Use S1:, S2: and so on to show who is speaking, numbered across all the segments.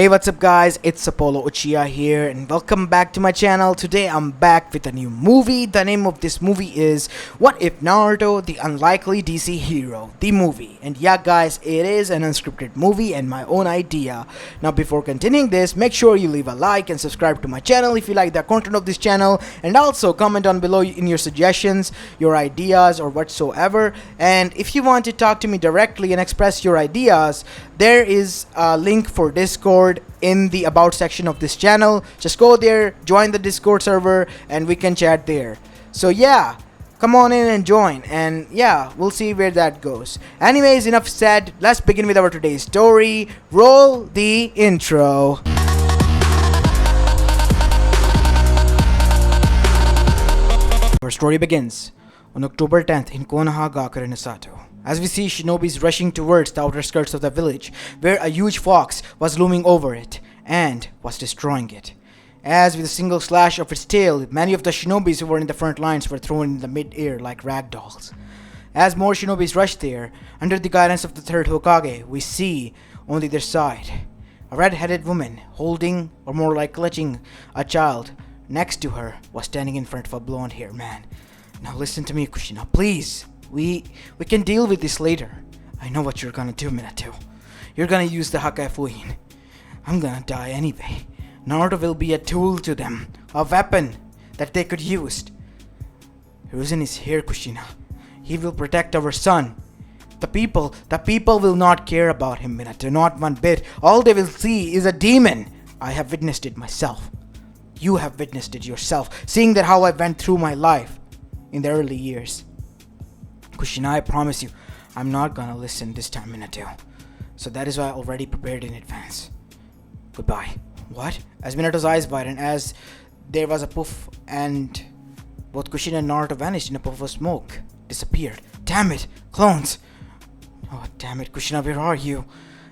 S1: Hey, what's up guys, it's Apollo Uchiha here and welcome back to my channel. Today I'm back with a new movie. The name of this movie is What If Naruto, the Unlikely DC Hero, the movie. And yeah guys, it is an unscripted movie and my own idea. Now before continuing this, make sure you leave a like and subscribe to my channel if you like the content of this channel, and also comment down below in your suggestions, your ideas or whatsoever. And if you want to talk to me directly and express your ideas, there is a link for Discord in the about section of this channel. Just go there, join the Discord server, and we can chat there. So yeah, come on in and join, and yeah, we'll see where that goes. Anyways, enough said, let's begin with our today's story. Roll the intro. Our story begins on October 10th in Konohagakure, Nasato. As we see Shinobis rushing towards the outer skirts of the village, where a huge fox was looming over it and was destroying it. As with a single slash of its tail, many of the Shinobis who were in the front lines were thrown in the mid-air like rag dolls. As more Shinobis rushed there, under the guidance of the third Hokage, we see on the other side a red-headed woman holding, or more like clutching, a child. Next to her was standing in front of a blonde-haired man. Now listen to me, Kushina, please. We can deal with this later. I know what you're gonna do, Minato. You're gonna use the Hakai Fuin. I'm gonna die anyway. Naruto will be a tool to them, a weapon that they could use. Hiruzen is here, Kushina. He will protect our son. The people will not care about him, Minato, not one bit. All they will see is a demon. I have witnessed it myself. You have witnessed it yourself, seeing that how I went through my life in the early years. Kushina, I promise you, I'm not gonna listen this time, Minato. So that is why I already prepared in advance. Goodbye. What? As Minato's eyes widened, as there was a poof, and both Kushina and Naruto vanished in a puff of smoke. Disappeared. Damn it! Clones! Oh, damn it, Kushina, where are you?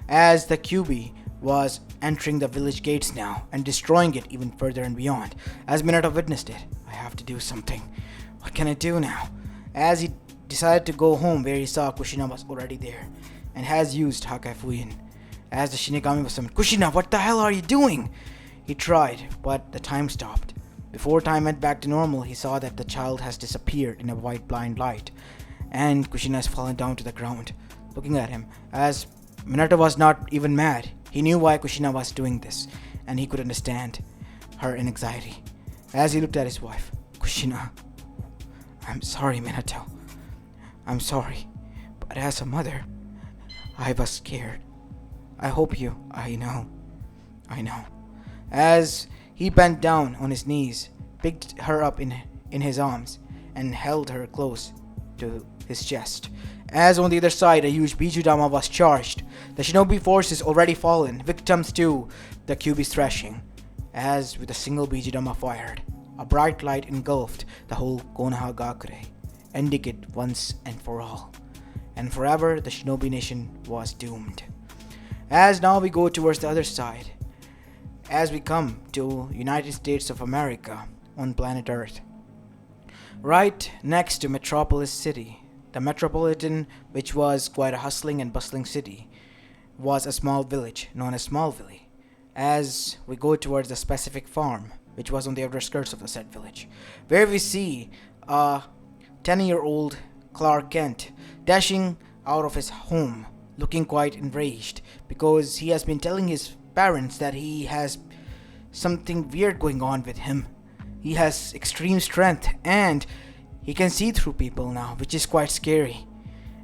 S1: As the QB was entering the village gates now, and destroying it even further and beyond. As Minato witnessed it, I have to do something. What can I do now? As he decided to go home, where he saw Kushina was already there and has used Hakai Fuin. As the Shinigami was summoned, Kushina, what the hell are you doing? He tried, but the time stopped. Before time went back to normal, he saw that the child has disappeared in a white blind light, and Kushina has fallen down to the ground, looking at him. As Minato was not even mad, he knew why Kushina was doing this, and he could understand her anxiety. As he looked at his wife, Kushina, I'm sorry, Minato. I'm sorry, but as a mother, I was scared. I hope you, I know. As he bent down on his knees, picked her up in his arms, and held her close to his chest. As on the other side, a huge Bijudama was charged. The Shinobi forces already fallen, victims to the QB's thrashing. As with a single Bijudama fired, a bright light engulfed the whole Konohagakure, ending it once and for all. And forever, the Shinobi nation was doomed. As now we go towards the other side, as we come to United States of America on planet Earth. Right next to Metropolis city, the Metropolitan, which was quite a hustling and bustling city, was a small village known as Smallville. As we go towards the specific farm, which was on the outer skirts of the said village, where we see a 10-year-old Clark Kent dashing out of his home, looking quite enraged because he has been telling his parents that he has something weird going on with him. He has extreme strength and he can see through people now, which is quite scary.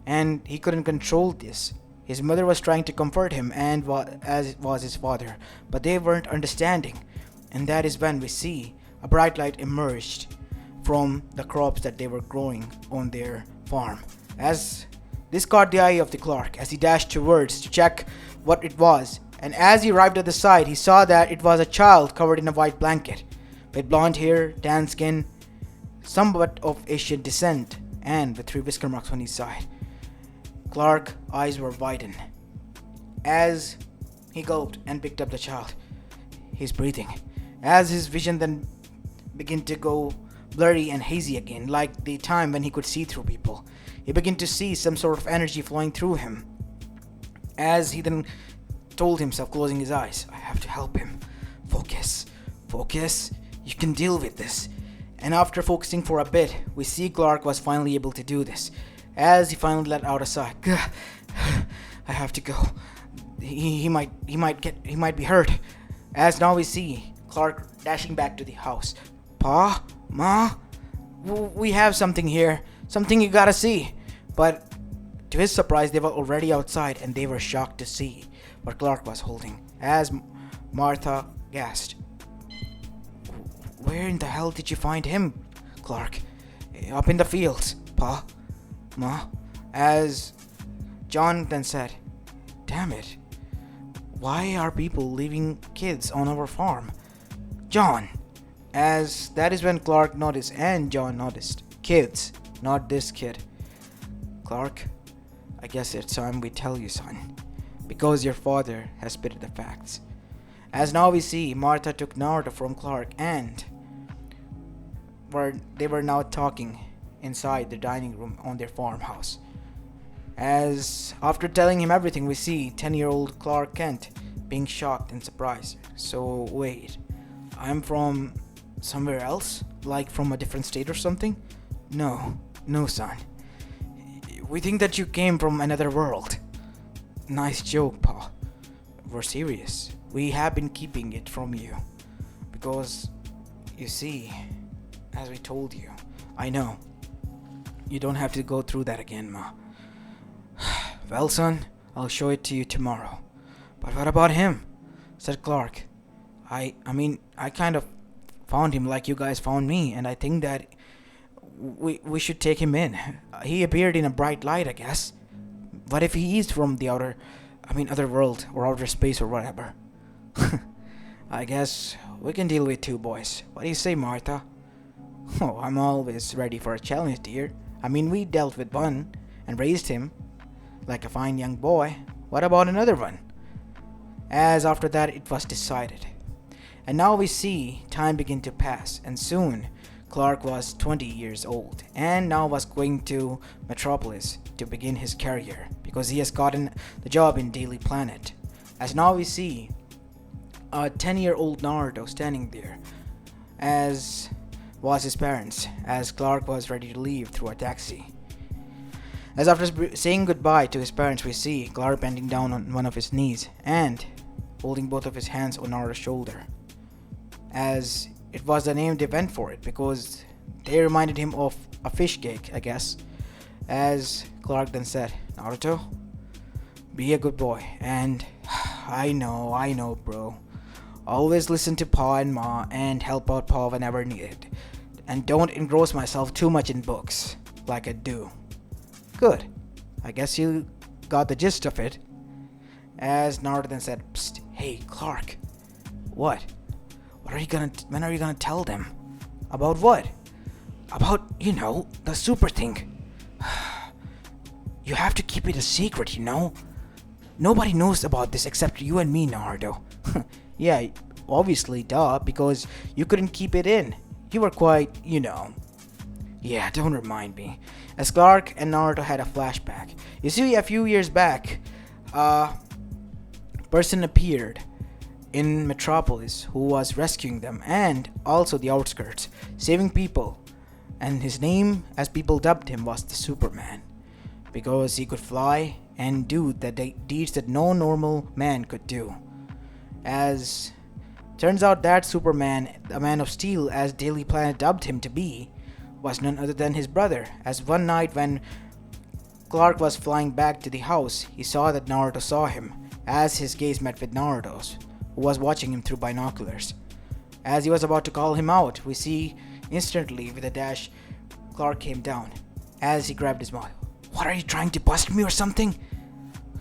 S1: And he couldn't control this. His mother was trying to comfort him, and as was his father, but they weren't understanding. And that is when we see a bright light emerged from the crops that they were growing on their farm. As this caught the eye of the Clark as he dashed towards to check what it was, and as he arrived at the side, he saw that it was a child covered in a white blanket, with blonde hair, tan skin, somewhat of Asian descent, and with 3 whisker marks on his side. Clark's eyes were widened as he gulped and picked up the child. He's breathing. As his vision then began to go blurry and hazy again, like the time when he could see through people. He began to see some sort of energy flowing through him. As he then told himself, closing his eyes, I have to help him. Focus. Focus. You can deal with this. And after focusing for a bit, we see Clark was finally able to do this. As he finally let out a sigh. I have to go. He might be hurt. As now we see Clark dashing back to the house. Pa? Ma? We have something here. Something you gotta see. But to his surprise, they were already outside and they were shocked to see what Clark was holding. As Martha gasped. Where in the hell did you find him, Clark? Up in the fields, Pa? Ma? As John then said, damn it. Why are people leaving kids on our farm? John! As that is when Clark noticed and John noticed. Kids, not this kid. Clark, I guess it's time we tell you, son. Because your father has spitted the facts. As now we see, Martha took Naruto from Clark and they were now talking inside the dining room on their farmhouse. As after telling him everything, we see 10-year-old Clark Kent being shocked and surprised. So wait, I'm from somewhere else? Like from a different state or something? No, son. We think that you came from another world. Nice joke, Pa. We're serious. We have been keeping it from you. Because, you see, as we told you, I know. You don't have to go through that again, Ma. Well, son, I'll show it to you tomorrow. But what about him? Said Clark. I mean, I kind of found him like you guys found me, and I think that we should take him in. He appeared in a bright light, I guess. What if he is from the other world or outer space or whatever? I guess we can deal with two boys. What do you say, Martha? Oh, I'm always ready for a challenge, dear. I mean, we dealt with one and raised him like a fine young boy. What about another one? As after that, it was decided. And now we see time begin to pass, and soon Clark was 20 years old and now was going to Metropolis to begin his career because he has gotten the job in Daily Planet. As now we see a 10-year-old Naruto standing there, as was his parents, as Clark was ready to leave through a taxi. As after saying goodbye to his parents, we see Clark bending down on one of his knees and holding both of his hands on Naruto's shoulder, as it was the name they went for it because they reminded him of a fish cake, I guess. As Clark then said, Naruto, be a good boy, and I know, bro. Always listen to Pa and Ma and help out Pa whenever needed. And don't engross myself too much in books, like I do. Good. I guess you got the gist of it. As Naruto then said, Psst, hey, Clark. What? When are you gonna tell them? About what? About, the super thing. You have to keep it a secret, Nobody knows about this except you and me, Naruto. Yeah, obviously, duh, because you couldn't keep it in. You were quite, Yeah, don't remind me. As Clark and Naruto had a flashback. You see, a few years back, a person appeared in Metropolis who was rescuing them and also the outskirts, saving people. And his name, as people dubbed him, was the Superman. Because he could fly and do the deeds that no normal man could do. As turns out that Superman, the Man of Steel, as Daily Planet dubbed him to be, was none other than his brother. As one night when Clark was flying back to the house, he saw that Naruto saw him, as his gaze met with Naruto's, who was watching him through binoculars. As he was about to call him out, we see instantly with a dash, Clark came down, as he grabbed his mouth. What, are you trying to bust me or something?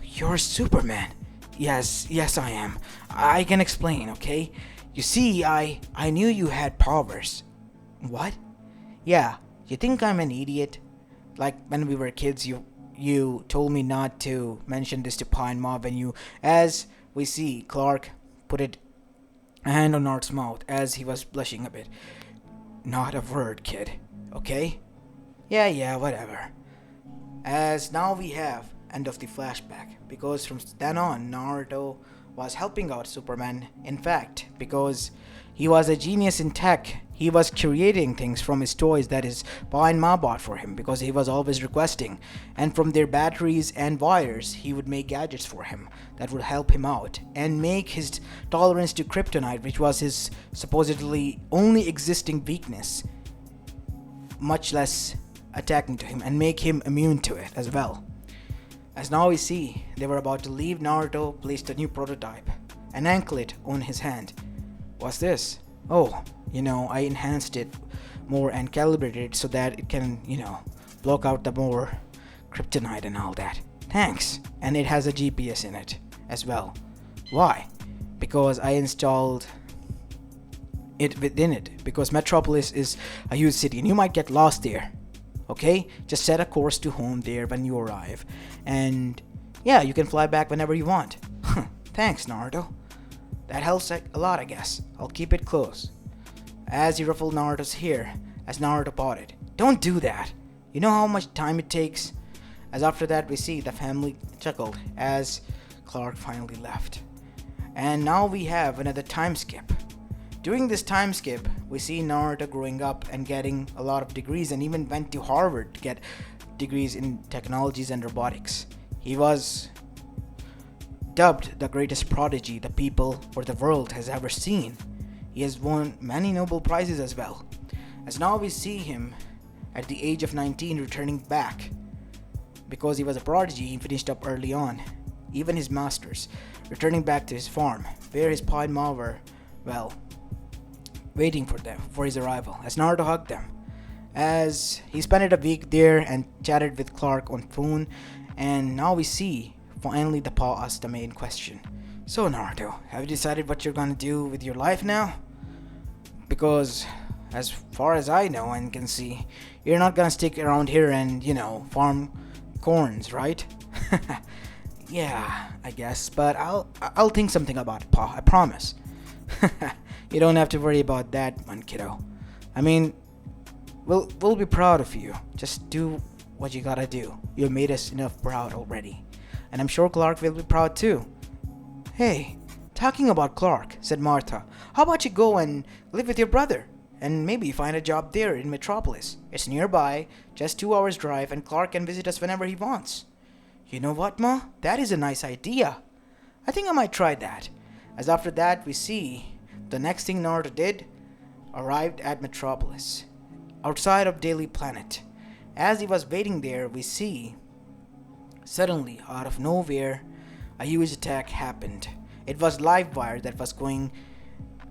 S1: You're Superman. Yes, I am. I can explain, okay? You see, I knew you had powers. What? Yeah, you think I'm an idiot? Like when we were kids, you told me not to mention this to Pa and Ma when you... As we see, Clark put a hand on Naruto's mouth as he was blushing a bit. Not a word, kid, okay? Yeah, whatever. As now we have end of the flashback, because from then on, Naruto was helping out Superman. In fact, because he was a genius in tech, he was creating things from his toys that his Pa and Ma bought for him because he was always requesting. And from their batteries and wires, he would make gadgets for him that would help him out and make his tolerance to kryptonite, which was his supposedly only existing weakness, much less attacking to him, and make him immune to it as well. As now we see, they were about to leave. Naruto placed a new prototype, an anklet on his hand. What's this? Oh, I enhanced it more and calibrated it so that it can, block out the more kryptonite and all that. Thanks. And it has a GPS in it as well. Why? Because I installed it within it. Because Metropolis is a huge city and you might get lost there. Okay? Just set a course to home there when you arrive. And yeah, you can fly back whenever you want. Thanks, Naruto. That helps a lot, I guess. I'll keep it close. As he ruffled Naruto's hair, as Naruto pouted. Don't do that. You know how much time it takes? As after that we see the family chuckled as Clark finally left. And now we have another time skip. During this time skip, we see Naruto growing up and getting a lot of degrees and even went to Harvard to get degrees in technologies and robotics. He was dubbed the greatest prodigy the people or the world has ever seen. He has won many Nobel Prizes as well. As now we see him at the age of 19 returning back. Because he was a prodigy, he finished up early on. Even his masters, returning back to his farm, where his Pa and Ma were, waiting for his arrival, as Naruto hugged them. As he spent a week there and chatted with Clark on phone, and now we see finally the Pa asked the main question. So Naruto, have you decided what you're gonna do with your life now? Because as far as I know and can see, you're not gonna stick around here and, farm corns, right? Yeah, I guess, but I'll think something about it, Pa, I promise. You don't have to worry about that one, kiddo. I mean, we'll be proud of you. Just do what you gotta do. You made us enough proud already. And I'm sure Clark will be proud too. Hey, talking about Clark, said Martha, how about you go and live with your brother? And maybe find a job there in Metropolis. It's nearby, just 2 hours drive, and Clark can visit us whenever he wants. You know what, Ma? That is a nice idea. I think I might try that. As after that, we see the next thing Naruto did, arrived at Metropolis, outside of Daily Planet. As he was waiting there, we see, suddenly, out of nowhere, a huge attack happened. It was Livewire that was going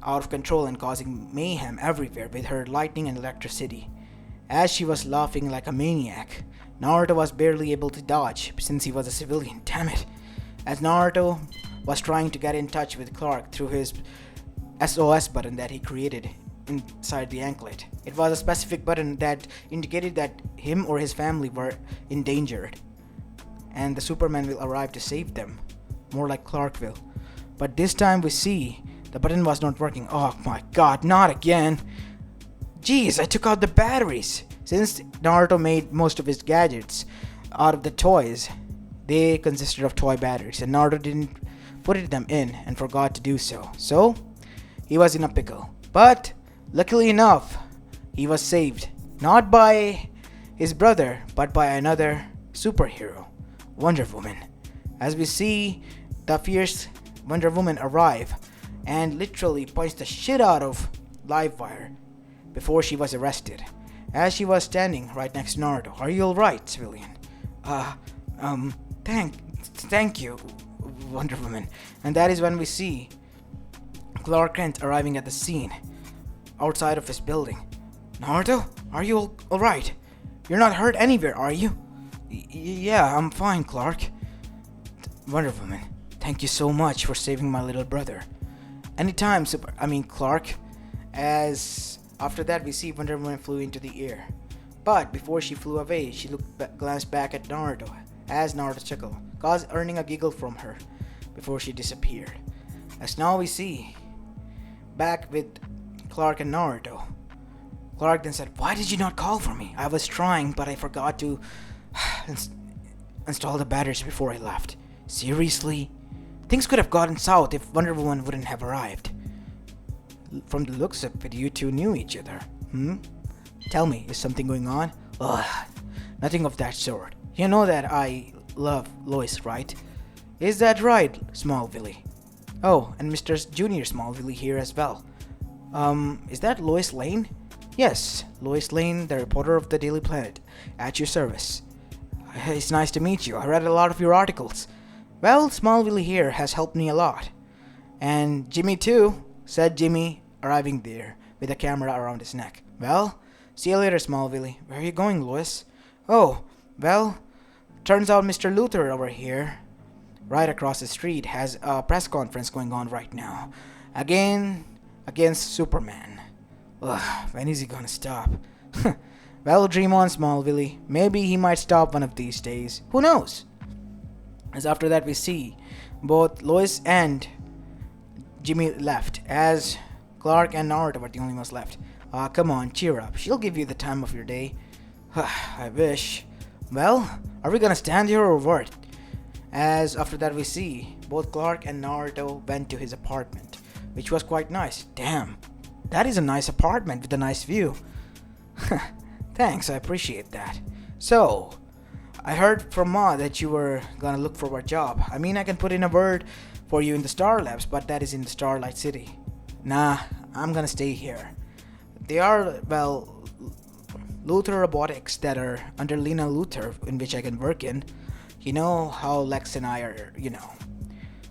S1: out of control and causing mayhem everywhere with her lightning and electricity. As she was laughing like a maniac, Naruto was barely able to dodge since he was a civilian, damn it. As Naruto was trying to get in touch with Clark through his SOS button that he created inside the anklet. It was a specific button that indicated that him or his family were endangered, and the Superman will arrive to save them, more like Clark will. But this time we see the button was not working. Oh my god, not again! Jeez, I took out the batteries! Since Naruto made most of his gadgets out of the toys, they consisted of toy batteries, and Naruto didn't put them in and forgot to do so. So, he was in a pickle. But, luckily enough, he was saved. Not by his brother, but by another superhero, Wonder Woman. As we see the fierce Wonder Woman arrive and literally punch the shit out of Livewire before she was arrested. As she was standing right next to Naruto. Are you alright, civilian? Thank you, Wonder Woman. And that is when we see Clark Kent arriving at the scene, outside of his building. Naruto, are you alright? You're not hurt anywhere, are you? Yeah, I'm fine, Clark. Wonder Woman, thank you so much for saving my little brother. Anytime, Clark. As after that, we see Wonder Woman flew into the air. But before she flew away, she glanced back at Naruto, as Naruto chuckled, earning a giggle from her before she disappeared. As now we see, back with Clark and Naruto. Clark then said, "Why did you not call for me? I was trying, but I forgot to install the batteries before I left." Seriously? Things could have gotten south if Wonder Woman wouldn't have arrived. From the looks of it, you two knew each other. Tell me, is something going on? Ugh, nothing of that sort. You know that I love Lois, right? Is that right, Smallville? Oh, and Mr. Junior Smallville here as well. Is that Lois Lane? Yes, Lois Lane, the reporter of the Daily Planet, at your service. It's nice to meet you. I read a lot of your articles. Well, Smallville here has helped me a lot. And Jimmy too, said Jimmy, arriving there with a camera around his neck. Well, see you later, Smallville. Where are you going, Lois? Oh, well, turns out Mr. Luthor over here, right across the street, has a press conference going on right now. Again, against Superman. Ugh, when is he gonna stop? Well, dream on, Smallville. Maybe he might stop one of these days. Who knows? As after that we see both Lois and Jimmy left, as Clark and Naruto were the only ones left. Come on, cheer up. She'll give you the time of your day. I wish. Well, are we gonna stand here or what? As after that we see both Clark and Naruto went to his apartment, which was quite nice. Damn, that is a nice apartment with a nice view. Thanks, I appreciate that. So, I heard from Ma that you were gonna look for a job. I mean, I can put in a word for you in the Star Labs, but that is in the Starlight City. Nah, I'm gonna stay here. They are, well, Luthor Robotics that are under Lena Luthor, in which I can work in. You know how Lex and I are, you know.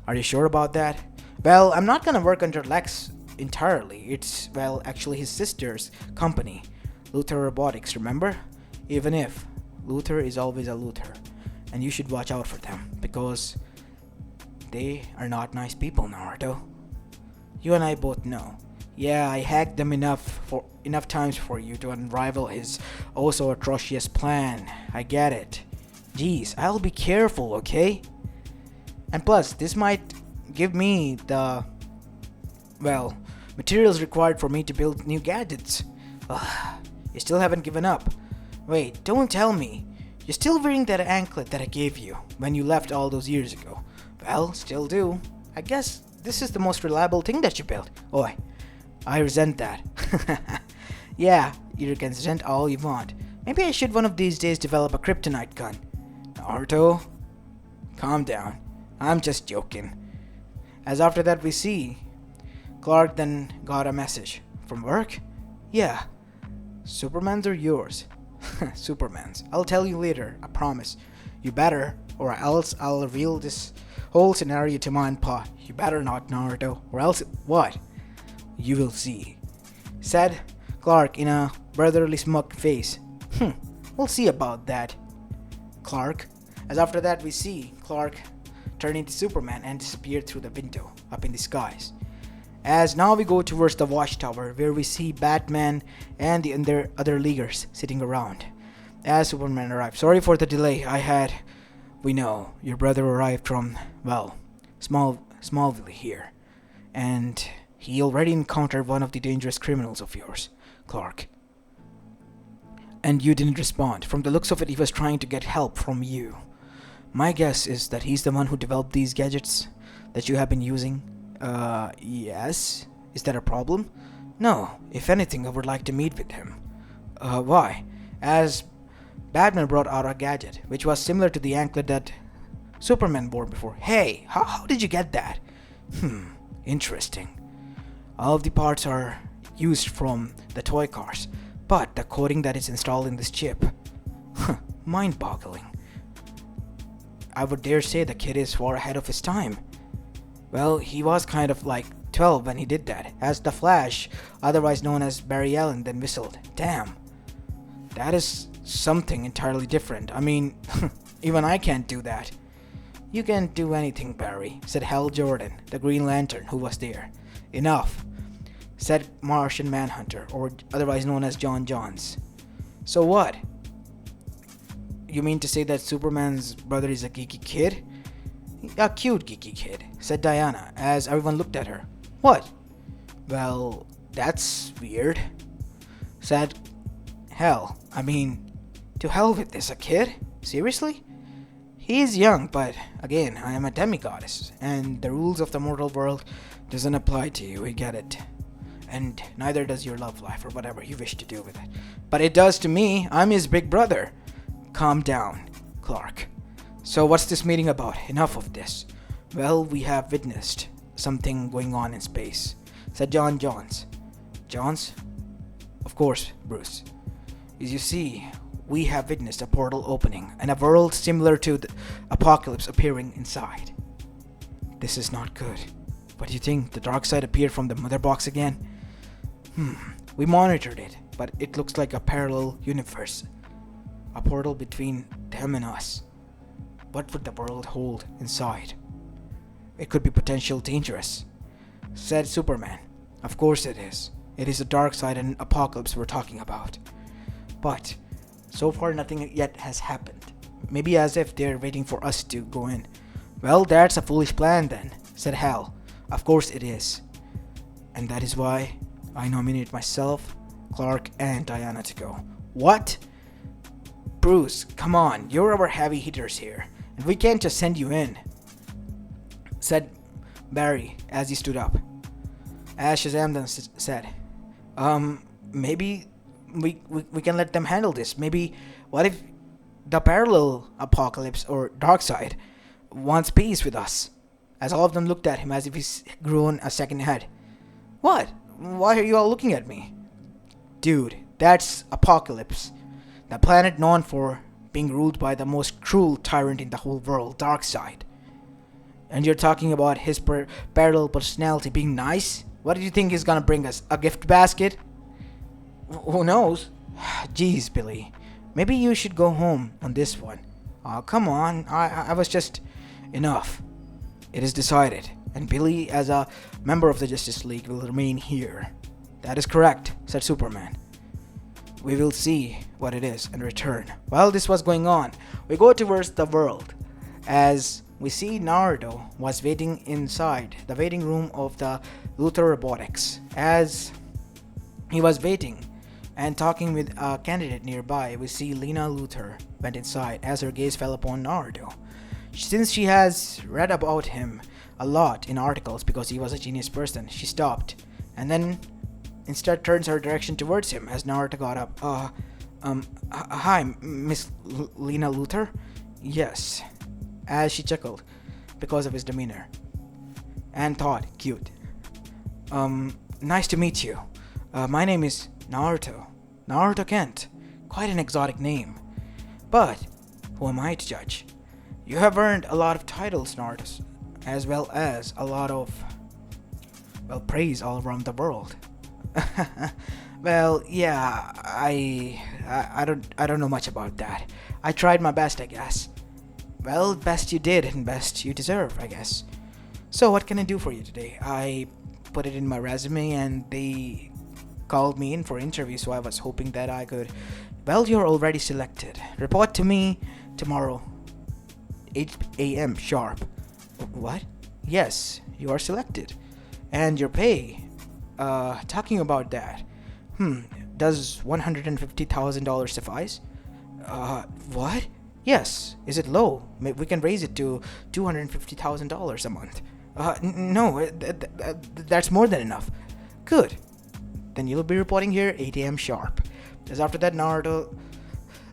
S1: Are you sure about that? Well, I'm not gonna work under Lex entirely. It's, well, actually his sister's company, Luthor Robotics, remember? Even if Luthor is always a Luthor, and you should watch out for them, because they are not nice people, Naruto. You and I both know. Yeah, I hacked them enough times for you to unravel his oh so atrocious plan. I get it. Jeez, I'll be careful, okay? And plus, this might give me the, well, materials required for me to build new gadgets. Ugh, you still haven't given up. Wait, don't tell me. You're still wearing that anklet that I gave you when you left all those years ago. Well, still do. I guess this is the most reliable thing that you built. Oi, I resent that. Yeah, you can resent all you want. Maybe I should one of these days develop a kryptonite gun. Naruto, calm down. I'm just joking. As after that we see Clark then got a message. From work? Yeah. Superman's are yours. Superman's. I'll tell you later, I promise. You better, or else I'll reveal this whole scenario to Ma and Pa. You better not, Naruto, or else what? You will see, said Clark in a brotherly smug face. We'll see about that, Clark. As after that we see Clark turn into Superman and disappear through the window up in the skies. As now we go towards the watchtower, where we see Batman and the other leaguers sitting around as Superman arrives. Sorry for the delay. We know your brother arrived from, well, Smallville here, and he already encountered one of the dangerous criminals of yours, Clark. And you didn't respond. From the looks of it, he was trying to get help from you. My guess is that he's the one who developed these gadgets that you have been using. Yes? Is that a problem? No. If anything, I would like to meet with him. Why? As Batman brought out a gadget, which was similar to the anklet that Superman wore before. Hey, how did you get that? Interesting. All of the parts are used from the toy cars, but the coding that is installed in this chip, mind-boggling. I would dare say the kid is far ahead of his time. Well, he was kind of like 12 when he did that, as the Flash, otherwise known as Barry Allen, then whistled. Damn, that is something entirely different. I mean, even I can't do that. You can't do anything, Barry, said Hal Jordan, the Green Lantern, who was there. Enough, said Martian Manhunter, or otherwise known as John Johns. So what? You mean to say that Superman's brother is a geeky kid? A cute geeky kid, said Diana, as everyone looked at her. What? Well, that's weird, said Hell. I mean, to hell with this, a kid? Seriously? He is young, but again, I am a demigoddess, and the rules of the mortal world doesn't apply to you, we get it. And neither does your love life or whatever you wish to do with it. But it does to me. I'm his big brother. Calm down, Clark. So what's this meeting about? Enough of this. Well, we have witnessed something going on in space, said John Johns. Johns? Of course, Bruce. As you see, we have witnessed a portal opening and a world similar to the Apocalypse appearing inside. This is not good. What do you think? The Darkseid appeared from the mother box again? We monitored it, but it looks like a parallel universe. A portal between them and us. What would the world hold inside? It could be potentially dangerous, said Superman. Of course it is. It is the Darkseid and Apocalypse we're talking about. But so far nothing yet has happened. Maybe as if they're waiting for us to go in. Well, that's a foolish plan then, said Hal. Of course it is. And that is why I nominate myself, Clark, and Diana to go. What? Bruce, come on, you're our heavy hitters here, and we can't just send you in, said Barry as he stood up. As Shazam then said, maybe we can let them handle this. Maybe, what if the parallel Apocalypse or Darkseid wants peace with us? As all of them looked at him as if he's grown a second head. What? Why are you all looking at me? Dude, that's Apocalypse. The planet known for being ruled by the most cruel tyrant in the whole world, Darkseid. And you're talking about his parallel personality being nice? What do you think he's gonna bring us? A gift basket? Who knows? Jeez, Billy. Maybe you should go home on this one. Oh, come on. I was just... Enough. It is decided, and Billy, as a member of the Justice League, will remain here. That is correct, said Superman. We will see what it is and return. While this was going on, we go towards the world, as we see Naruto was waiting inside the waiting room of the Luthor Robotics. As he was waiting and talking with a candidate nearby, we see Lena Luthor went inside as her gaze fell upon Naruto. Since she has read about him a lot in articles because he was a genius person, she stopped and then instead turns her direction towards him as Naruto got up. Hi, Miss Lena Luthor? Yes, as she chuckled because of his demeanor and thought, cute. Nice to meet you. My name is Naruto. Naruto Kent. Quite an exotic name. But who am I to judge? You have earned a lot of titles, Naruto, as well as a lot of, praise all around the world. Well, yeah, I don't know much about that. I tried my best, I guess. Well, best you did and best you deserve, I guess. So what can I do for you today? I put it in my resume and they called me in for interview, so I was hoping that I could. Well, you're already selected. Report to me tomorrow, 8 a.m. sharp. What? Yes, you are selected. And your pay, talking about that, does $150,000 suffice? What? Yes. Is it low? We can raise it to $250,000 a month. No, that's more than enough. Good. Then you'll be reporting here 8 a.m. sharp. As after that, Naruto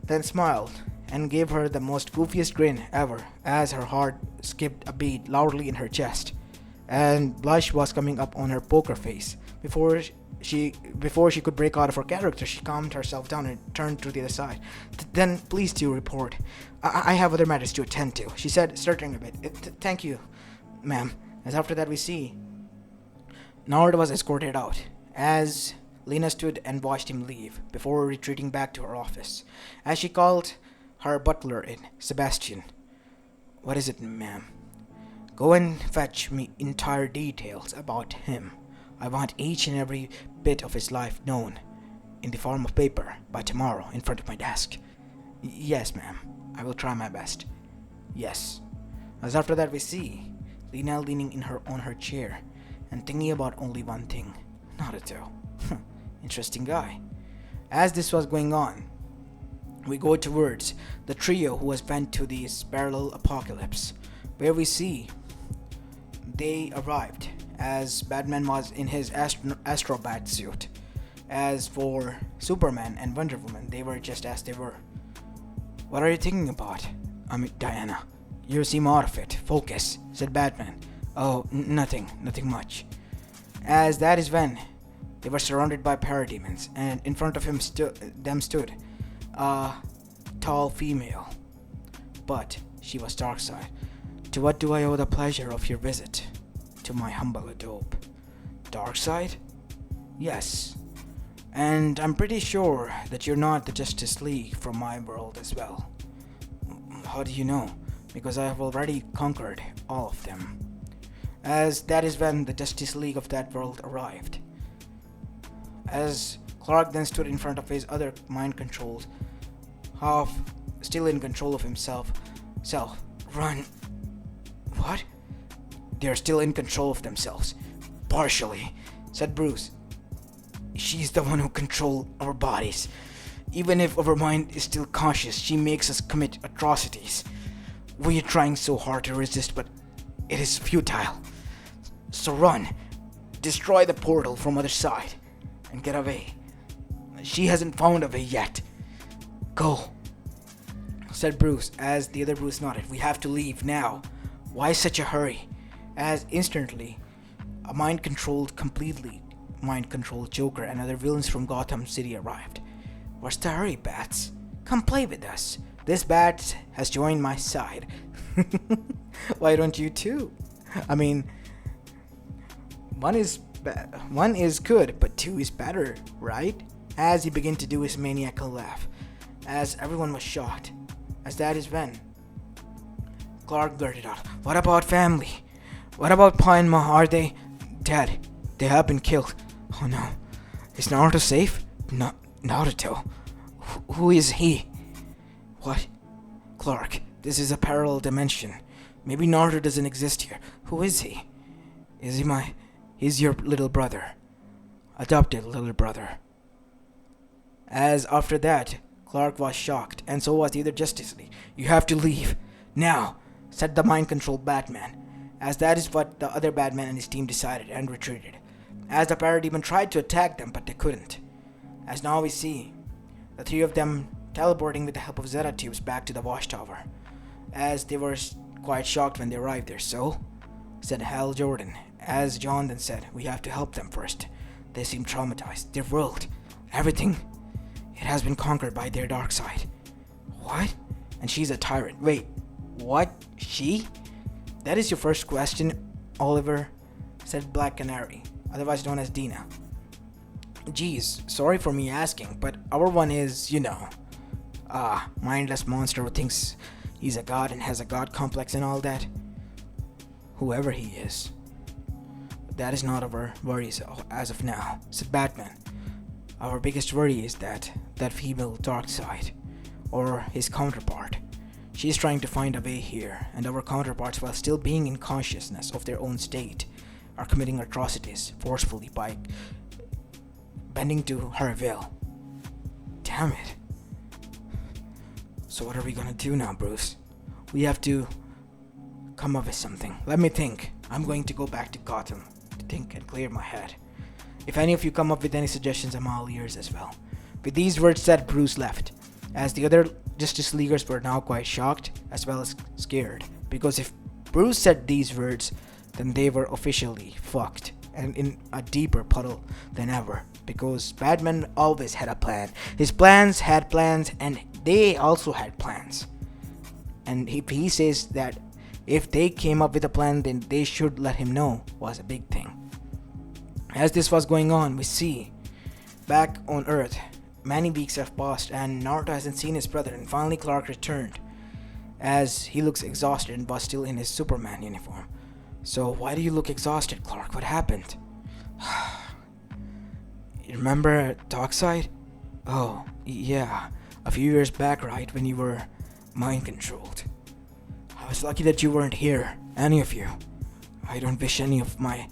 S1: then smiled and gave her the most goofiest grin ever as her heart skipped a beat loudly in her chest and blush was coming up on her poker face. Before she could break out of her character, she calmed herself down and turned to the other side. Then please do report. I have other matters to attend to, she said, stuttering a bit. Thank you, ma'am. As after that we see Naruto was escorted out as Lena stood and watched him leave before retreating back to her office. As she called her butler in, Sebastian. What is it, ma'am? Go and fetch me entire details about him. I want each and every bit of his life known in the form of paper by tomorrow in front of my desk. Yes, ma'am. I will try my best. Yes. As after that we see Lena leaning on her chair and thinking about only one thing. Naruto. Interesting guy. As this was going on, We go towards the trio who was bent to this parallel apocalypse, where we see they arrived as Batman was in his Astrobat suit. As for Superman and Wonder Woman, they were just as they were. What are you thinking about? Diana. You seem out of it. Focus, said Batman. Oh, nothing much. As that is when they were surrounded by parademons, and in front of them stood a tall female. But she was Darkseid. To what do I owe the pleasure of your visit? To my humble adobe. Darkseid? Yes. And I'm pretty sure that you're not the Justice League from my world as well. How do you know? Because I have already conquered all of them. As that is when the Justice League of that world arrived. As Clark then stood in front of his other mind-controlled, half still in control of himself. Run. What? They're still in control of themselves. Partially, said Bruce. She's the one who controls our bodies. Even if our mind is still conscious, she makes us commit atrocities. We are trying so hard to resist, but it is futile. So run. Destroy the portal from other side and get away. She hasn't found a way yet. Go, said Bruce as the other Bruce nodded. We have to leave now. Why such a hurry? As instantly, a completely mind-controlled Joker and other villains from Gotham City arrived. What's the hurry, Bats? Come play with us. This Bat has joined my side. Why don't you too? One is good, but two is better, right? As he began to do his maniacal laugh, as everyone was shocked, as that is when Clark blurted out, "What about family? What about Pa and Ma? Are they dead? They have been killed. Oh no. Is Naruto safe? No, Naruto. Who is he? What? Clark, this is a parallel dimension. Maybe Naruto doesn't exist here. Who is he? He's your little brother. Adopted little brother." As after that, Clark was shocked, and so was the other Justice League. "You have to leave. Now," said the mind-controlled Batman. As that is what the other Batman and his team decided and retreated. As the parademon tried to attack them, but they couldn't. As now we see the three of them teleporting with the help of Zeta tubes back to the watchtower. As they were quite shocked when they arrived there. "So?" said Hal Jordan. As John then said, "We have to help them first. They seem traumatized. Their world, everything, it has been conquered by their dark side." "What? And she's a tyrant." "Wait, what? She? That is your first question, Oliver," said Black Canary, otherwise known as Dina. "Geez, sorry for me asking, but our one is, mindless monster who thinks he's a god and has a god complex and all that. Whoever he is. That is not our worries as of now," said Batman. "Our biggest worry is that female Darkseid, or his counterpart. She's trying to find a way here, and our counterparts, while still being in consciousness of their own state, are committing atrocities forcefully by bending to her will." Damn it. So what are we gonna do now, Bruce? We have to come up with something. Let me think. I'm going to go back to Gotham to think and clear my head. If any of you come up with any suggestions, I'm all ears as well. With these words said, Bruce left, as the other Justice Leaguers were now quite shocked as well as scared, because if Bruce said these words, then they were officially fucked and in a deeper puddle than ever, because Batman always had a plan. His plans had plans, and they also had plans. And if he says that if they came up with a plan, then they should let him know, was a big thing. As this was going on, we see back on Earth, many weeks have passed and Naruto hasn't seen his brother, and finally Clark returned as he looks exhausted and was still in his Superman uniform. "So why do you look exhausted, Clark? What happened?" "You remember Darkseid?" "Oh, yeah. A few years back, right, when you were mind-controlled. I was lucky that you weren't here, any of you. I don't wish any of my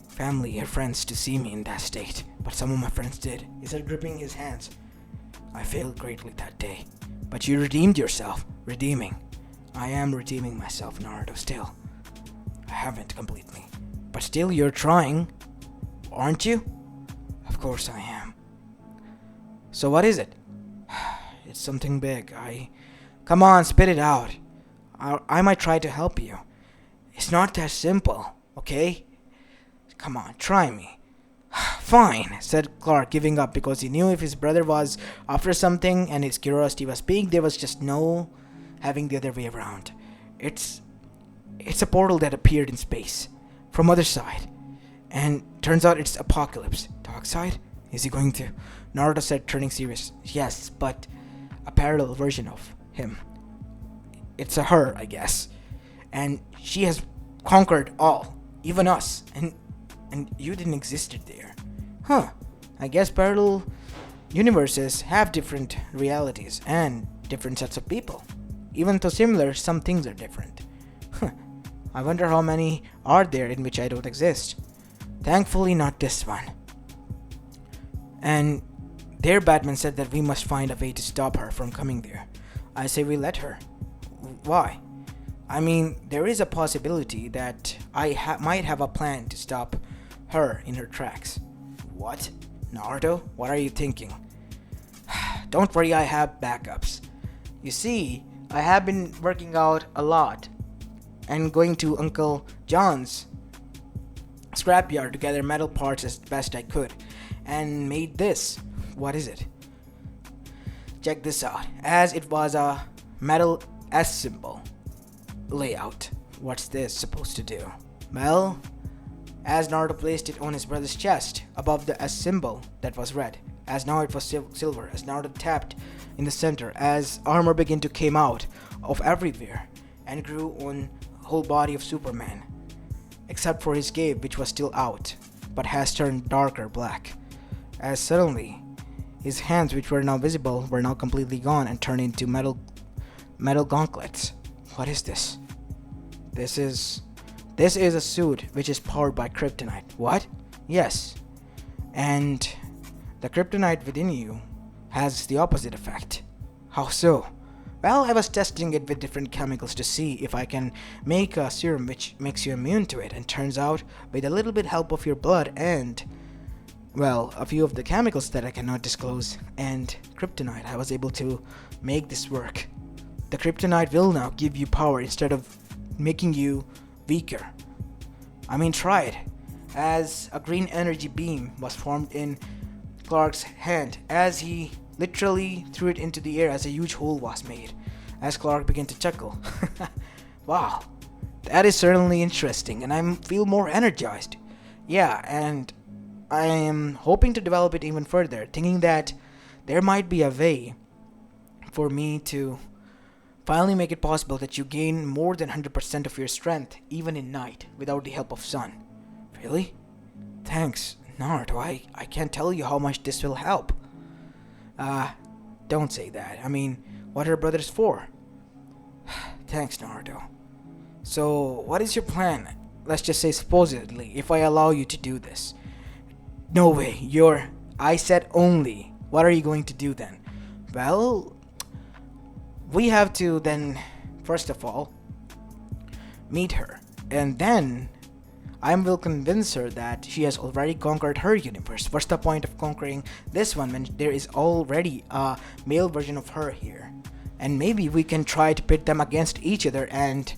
S1: family or friends to see me in that state, but some of my friends did," he said, gripping his hands. "I failed greatly that day. But you redeemed yourself. Redeeming. I am redeeming myself, Naruto, still. I haven't completely. But still, you're trying. Aren't you? Of course I am. So what is it? It's something big. Come on, spit it out. I might try to help you. It's not that simple, okay? Come on, try me. Fine, said Clark, giving up because he knew if his brother was after something and his curiosity was big, there was just no having the other way around. It's a portal that appeared in space from other side, and turns out it's Apocalypse. Darkseid? Is he going to? Naruto said, turning serious. Yes, but a parallel version of him. It's a her, I guess, and she has conquered all, even us, and you didn't exist there. Huh, I guess parallel universes have different realities and different sets of people. Even though similar, some things are different. Huh, I wonder how many are there in which I don't exist. Thankfully not this one. And there Batman said that we must find a way to stop her from coming there. I say we let her. Why? I mean, there is a possibility that I might have a plan to stop her in her tracks. What? Naruto? What are you thinking? Don't worry, I have backups. You see, I have been working out a lot and going to Uncle John's scrapyard to gather metal parts as best I could and made this. What is it? Check this out. As it was a metal S symbol layout. What's this supposed to do? Well, as Naruto placed it on his brother's chest, above the S symbol that was red, as now it was silver, as Naruto tapped in the center, as armor began to come out of everywhere and grew on the whole body of Superman, except for his cape, which was still out, but has turned darker black, as suddenly his hands, which were now visible, were now completely gone and turned into metal gauntlets. What is this? This is a suit which is powered by kryptonite. What? Yes. And the kryptonite within you has the opposite effect. How so? Well, I was testing it with different chemicals to see if I can make a serum which makes you immune to it, and turns out with a little bit help of your blood and, well, a few of the chemicals that I cannot disclose and kryptonite, I was able to make this work. The kryptonite will now give you power instead of making you weaker. I mean, try it. As a green energy beam was formed in Clark's hand, as he literally threw it into the air, as a huge hole was made, as Clark began to chuckle. Wow, that is certainly interesting, and I feel more energized. Yeah, and I am hoping to develop it even further, thinking that there might be a way for me to finally make it possible that you gain more than 100% of your strength, even in night, without the help of sun. Really? Thanks, Naruto. I can't tell you how much this will help. Don't say that. I mean, what are brothers for? Thanks, Naruto. So, what is your plan? Let's just say supposedly, if I allow you to do this. No way, I said only. What are you going to do then? Well, we have to then, first of all, meet her, and then I will convince her that she has already conquered her universe. What's the point of conquering this one when there is already a male version of her here? And maybe we can try to pit them against each other, and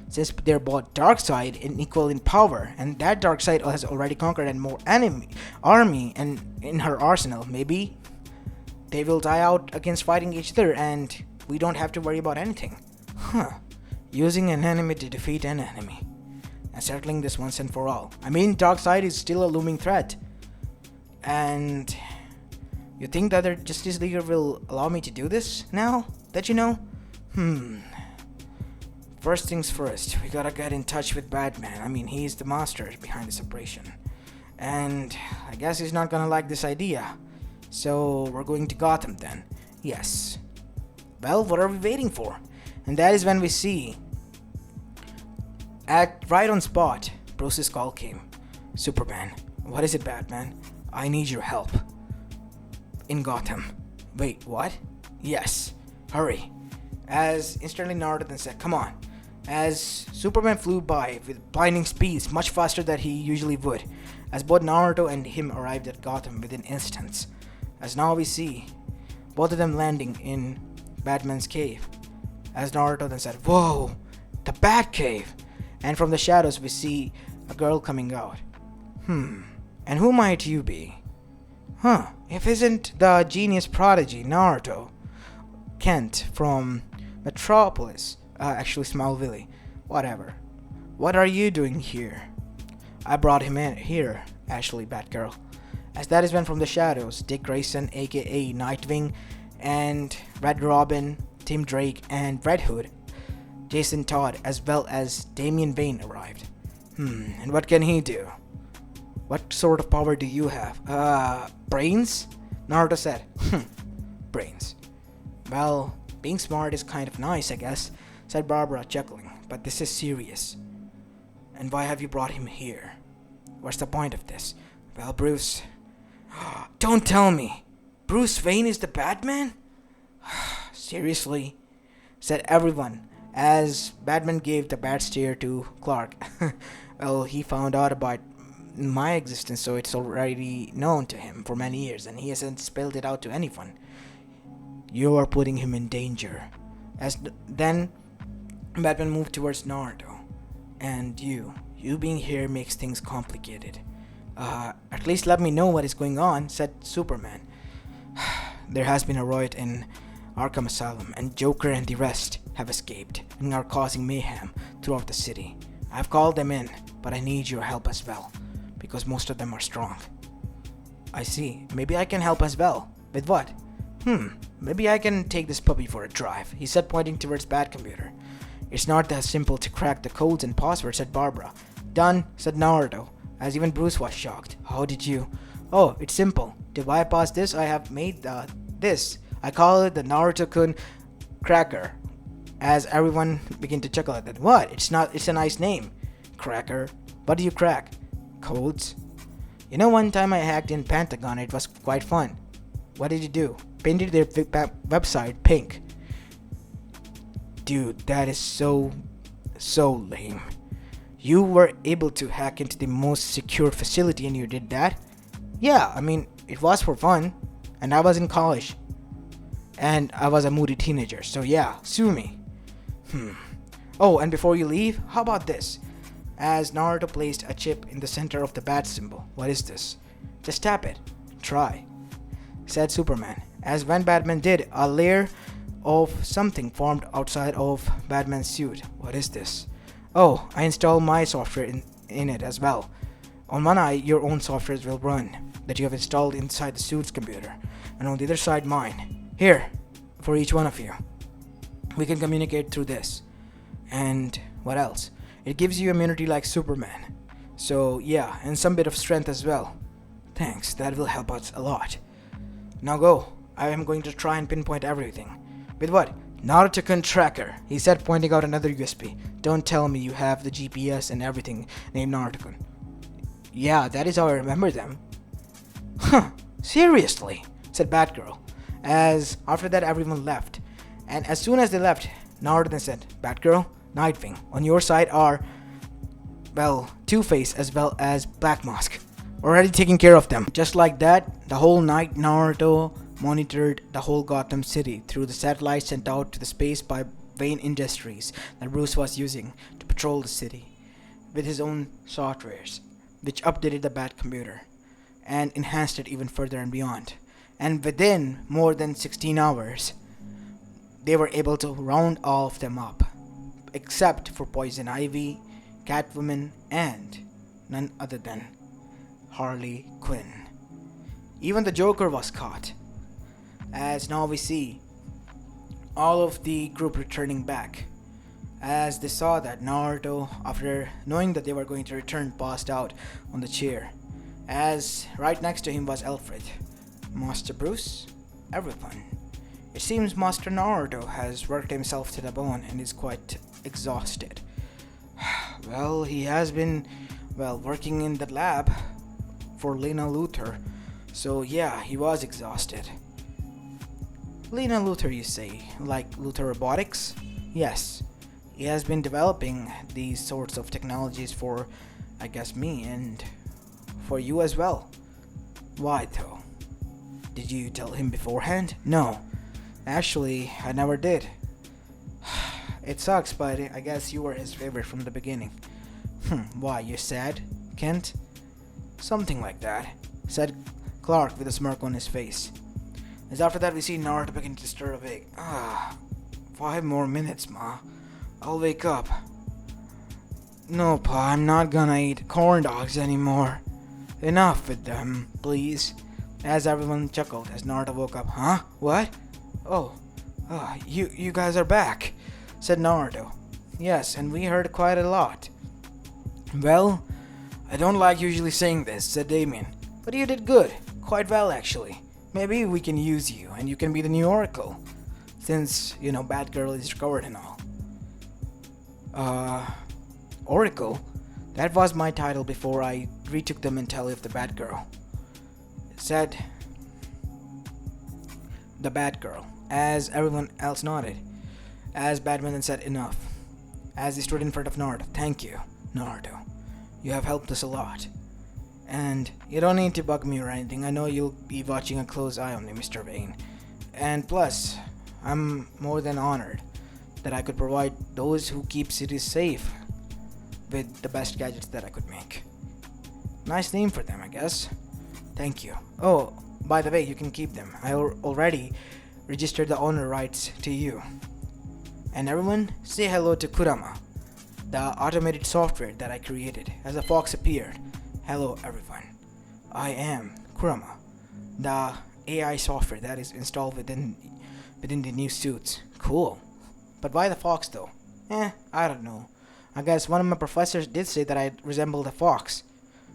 S1: since they're both Darkseid and equal in power, and that Darkseid has already conquered and more army and in her arsenal, maybe they will die out against fighting each other and we don't have to worry about anything. Using an enemy to defeat an enemy. And settling this once and for all. I mean, Darkseid is still a looming threat. And you think that the Justice League will allow me to do this now that you know? First things first, we gotta get in touch with Batman. I mean, he's the master behind this operation. And I guess he's not gonna like this idea. So we're going to Gotham then. Yes. Well, what are we waiting for? And that is when we see, right on spot, Bruce's call came. Superman. What is it, Batman? I need your help. In Gotham. Wait, what? Yes. Hurry. As instantly Naruto then said, come on. As Superman flew by with blinding speeds, much faster than he usually would, as both Naruto and him arrived at Gotham within instants. As now we see both of them landing in Batman's cave. As Naruto then said, whoa, the Batcave! And from the shadows we see a girl coming out. And who might you be? If isn't the genius prodigy Naruto Kent from Metropolis, actually Smallville, whatever. What are you doing here? I brought him in here, Ashley Batgirl. As that is when from the shadows, Dick Grayson aka Nightwing and Red Robin, Tim Drake and Red Hood, Jason Todd as well as Damian Wayne arrived. And what can he do? What sort of power do you have? Brains? Naruto said. Brains. Well, being smart is kind of nice, I guess, said Barbara, chuckling, but this is serious. And why have you brought him here? What's the point of this? Well, Bruce... Don't tell me! Bruce Wayne is the Batman? Seriously? Said everyone, as Batman gave the bat stare to Clark. Well, he found out about my existence, so it's already known to him for many years, and he hasn't spilled it out to anyone. You are putting him in danger. Then Batman moved towards Naruto. And you being here makes things complicated. At least let me know what is going on, said Superman. There has been a riot in Arkham Asylum, and Joker and the rest have escaped and are causing mayhem throughout the city. I've called them in, but I need your help as well, because most of them are strong. I see. Maybe I can help as well. With what? Maybe I can take this puppy for a drive, he said, pointing towards Batcomputer. It's not that simple to crack the codes and passwords, said Barbara. Done, said Naruto, as even Bruce was shocked. How did you? Oh, it's simple. To bypass this, I have made this. I call it the Naruto-kun Cracker. As everyone began to chuckle at that. What? It's a nice name. Cracker. What do you crack? Codes. You know, one time I hacked in Pentagon. It was quite fun. What did you do? Painted their website pink. Dude, that is so lame. You were able to hack into the most secure facility and you did that? Yeah, I mean, it was for fun. And I was in college. And I was a moody teenager, so yeah, sue me. Oh, and before you leave, how about this? As Naruto placed a chip in the center of the bat symbol. What is this? Just tap it. Try, said Superman. As when Batman did, a layer of something formed outside of Batman's suit. What is this? Oh, I installed my software in it as well. On one eye, your own software will run that you have installed inside the suit's computer, and on the other side, mine. Here, for each one of you. We can communicate through this. And what else? It gives you immunity like Superman. So yeah, and some bit of strength as well. Thanks, that will help us a lot. Now go. I am going to try and pinpoint everything. With what? Naruto-kun Tracker, he said, pointing out another USB. Don't tell me you have the GPS and everything named Naruto-kun. Yeah, that is how I remember them. Seriously, said Batgirl. As after that everyone left. And as soon as they left, Naruto then said, Batgirl, Nightwing, on your side are, well, Two-Face as well as Black Mask. Already taking care of them. Just like that, the whole night Naruto monitored the whole Gotham City through the satellites sent out to the space by Wayne Industries that Bruce was using to patrol the city with his own softwares, which updated the Batcomputer and enhanced it even further and beyond. And within more than 16 hours, they were able to round all of them up, except for Poison Ivy, Catwoman, and none other than Harley Quinn. Even the Joker was caught, as now we see all of the group returning back. As they saw that Naruto, after knowing that they were going to return, passed out on the chair, as right next to him was Alfred. Master Bruce, everyone. It seems Master Naruto has worked himself to the bone and is quite exhausted. Well, he has been, working in the lab for Lena Luthor. So yeah, he was exhausted. Lena Luthor, you say? Like Luthor Robotics? Yes. He has been developing these sorts of technologies for, I guess, me and for you as well. Why though? Did you tell him beforehand? No. Actually, I never did. It sucks, but I guess you were his favorite from the beginning. Why, you're sad, Kent? Something like that, said Clark with a smirk on his face. As after that we see Naruto begin to stir awake. 5 more minutes, Ma. I'll wake up. No, Pa, I'm not gonna eat corn dogs anymore. Enough with them, please. As everyone chuckled as Naruto woke up. Huh? What? You guys are back, said Naruto. Yes, and we heard quite a lot. Well, I don't like usually saying this, said Damien, but you did good. Quite well, actually. Maybe we can use you, and you can be the new Oracle. Since, Batgirl is recovered and all. Oracle? That was my title before I retook the mentality of the Batgirl. Said the Batgirl, as everyone else nodded. As Batman then said enough. As he stood in front of Naruto. Thank you, Naruto. You have helped us a lot. And you don't need to bug me or anything. I know you'll be watching a close eye on me, Mr. Vane. And plus, I'm more than honored that I could provide those who keep cities safe with the best gadgets that I could make. Nice name for them, I guess. Thank you. Oh, by the way, you can keep them. I already registered the owner rights to you. And everyone, say hello to Kurama, the automated software that I created as a fox appeared. Hello, everyone. I am Kurama, the AI software that is installed within the new suits. Cool. But why the fox though? I don't know. I guess one of my professors did say that I resembled a fox.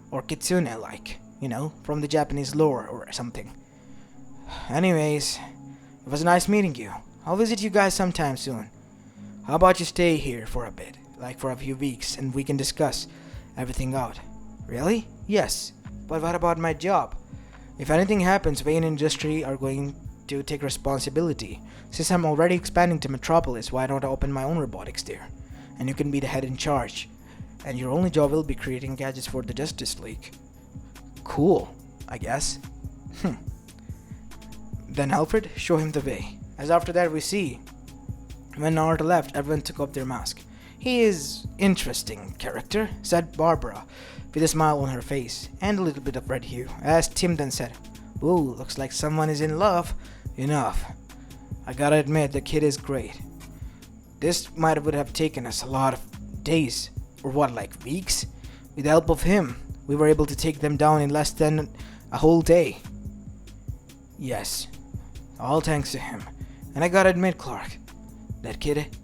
S1: Or kitsune like, from the Japanese lore or something. Anyways, it was nice meeting you. I'll visit you guys sometime soon. How about you stay here for a bit, like for a few weeks, and we can discuss everything out. Really? Yes. But what about my job? If anything happens, Wayne Industry are going to take responsibility. Since I'm already expanding to Metropolis, why don't I open my own robotics there? And you can be the head in charge. And your only job will be creating gadgets for the Justice League. Cool, I guess. Then Alfred, show him the way. As after that we see, when Naruto left, everyone took off their mask. He is interesting character, said Barbara, with a smile on her face, and a little bit of red hue. As Tim then said, ooh, looks like someone is in love. Enough. I gotta admit, the kid is great. This would have taken us a lot of days, or what, like weeks? With the help of him, we were able to take them down in less than a whole day. Yes, all thanks to him. And I gotta admit, Clark, that kid,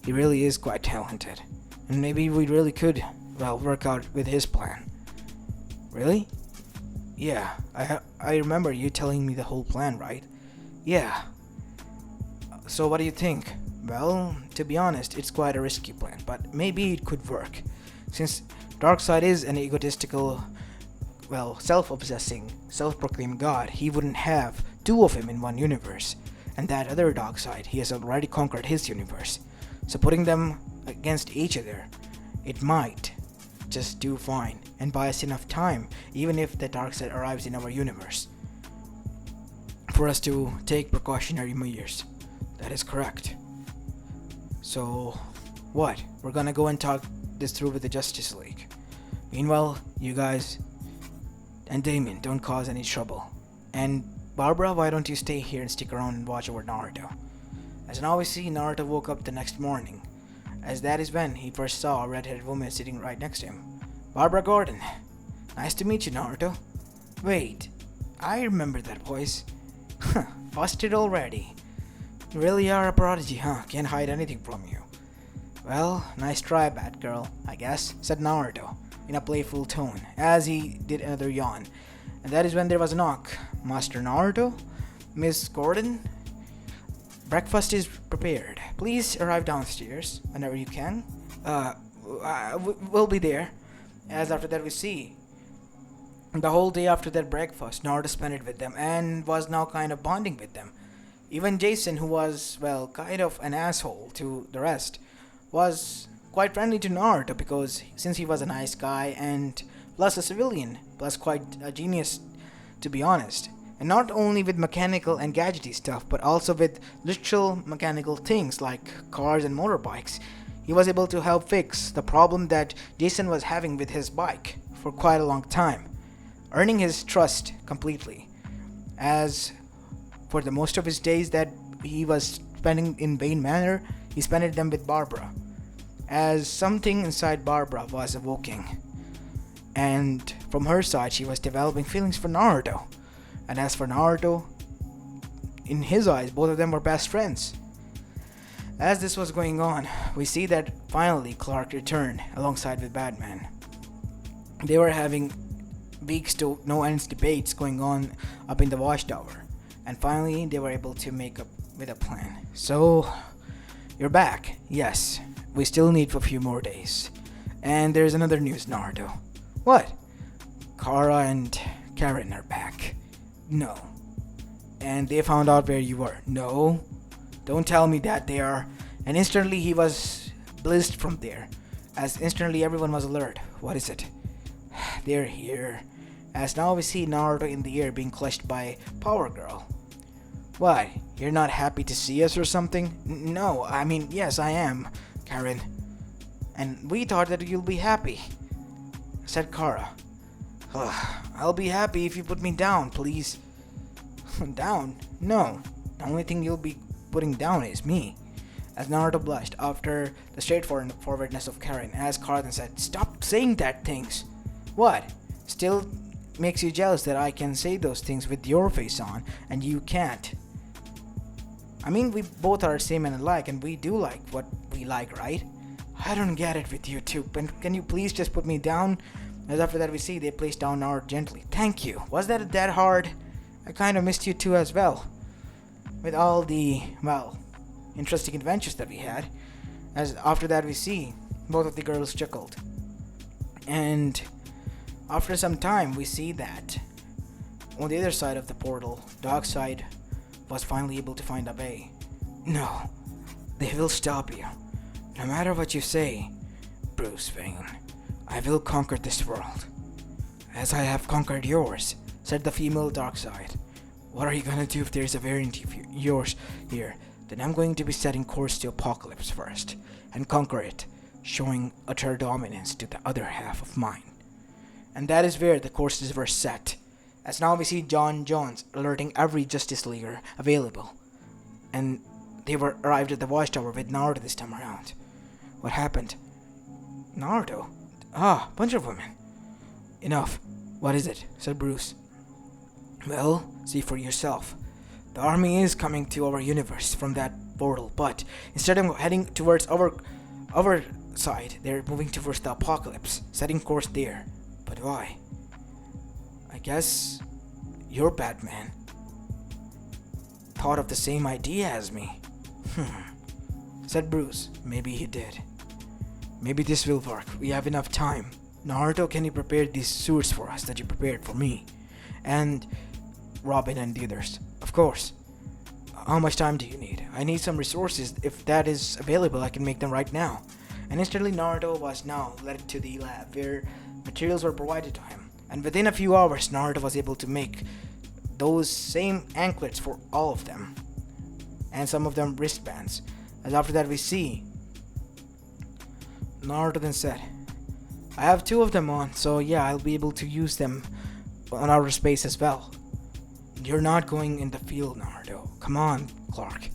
S1: he really is quite talented. And maybe we really could, work out with his plan. Really? Yeah, I remember you telling me the whole plan, right? Yeah. So what do you think? Well, to be honest, it's quite a risky plan, but maybe it could work. Since Darkseid is an egotistical, self-obsessing, self-proclaimed god, he wouldn't have 2 of him in one universe. And that other Darkseid, he has already conquered his universe. So putting them against each other, it might just do fine and buy us enough time, even if the Darkseid arrives in our universe, for us to take precautionary measures. That is correct. So, what? We're gonna go and talk this through with the Justice League. Meanwhile, you guys and Damien don't cause any trouble. And Barbara, why don't you stay here and stick around and watch over Naruto? As now we see, Naruto woke up the next morning, as that is when he first saw a red-haired woman sitting right next to him. Barbara Gordon. Nice to meet you, Naruto. Wait, I remember that voice. Busted already. You really are a prodigy, huh? Can't hide anything from you. Well, nice try, Batgirl, I guess, said Naruto, in a playful tone, as he did another yawn. And that is when there was a knock. Master Naruto? Miss Gordon? Breakfast is prepared. Please arrive downstairs whenever you can. We'll be there. As after that we see, the whole day after that breakfast, Naruto spent it with them and was now kind of bonding with them. Even Jason, who was, well, kind of an asshole to the rest, was quite friendly to Naruto because since he was a nice guy and plus a civilian, plus quite a genius to be honest. And not only with mechanical and gadgety stuff, but also with literal mechanical things like cars and motorbikes. He was able to help fix the problem that Jason was having with his bike for quite a long time, earning his trust completely. As for the most of his days that he was spending in vain manner, he spent them with Barbara, as something inside Barbara was awoking. And from her side, she was developing feelings for Naruto. And as for Naruto, in his eyes, both of them were best friends. As this was going on, we see that finally Clark returned alongside with Batman. They were having weeks to no ends debates going on up in the watchtower. And finally, they were able to make up with a plan. So, you're back. Yes, we still need for a few more days. And there's another news, Naruto. What? Kara and Karen are back. No. And they found out where you were. No. Don't tell me that they are. And instantly he was blitzed from there. As instantly everyone was alert. What is it? They're here. As now we see Naruto in the air being clutched by Power Girl. What? You're not happy to see us or something? No, I mean, yes, I am, Karen. And we thought that you'll be happy, said Kara. I'll be happy if you put me down, please. Down? No. The only thing you'll be putting down is me. As Naruto blushed after the straightforwardness of Karen, as Kara then said, Stop saying that things. What? Still makes you jealous that I can say those things with your face on, and you can't. I mean, we both are same and alike, and we do like what we like, right? I don't get it with you two, but can you please just put me down? As after that we see they placed down Naruto gently. Thank you. Was that hard? I kind of missed you two as well. With all the, well, interesting adventures that we had. As after that we see both of the girls chuckled. And after some time we see that on the other side of the portal, Darkseid was finally able to find a way. No, they will stop you. No matter what you say, Bruce Wayne, I will conquer this world. As I have conquered yours, said the female Darkseid. What are you gonna do if there's a variant of yours here? Then I'm going to be setting course to Apocalypse first, and conquer it, showing utter dominance to the other half of mine. And that is where the courses were set. As now we see John Jones alerting every Justice Leaguer available. And they were arrived at the watchtower with Naruto this time around. What happened? Naruto? Bunch of women. Enough. What is it? Said Bruce. Well, see for yourself. The army is coming to our universe from that portal, but instead of heading towards our side, they're moving towards the Apocalypse, setting course there. But why? I guess your Batman thought of the same idea as me. Said Bruce. Maybe he did. Maybe this will work. We have enough time. Naruto, can you prepare these suits for us that you prepared for me? And Robin and the others. Of course. How much time do you need? I need some resources. If that is available, I can make them right now. And instantly Naruto was now led to the lab where materials were provided to him. And within a few hours, Naruto was able to make those same anklets for all of them. And some of them wristbands. As after that we see Naruto then said, I have two of them on, so yeah, I'll be able to use them on outer space as well. You're not going in the field, Naruto. Come on, Clark.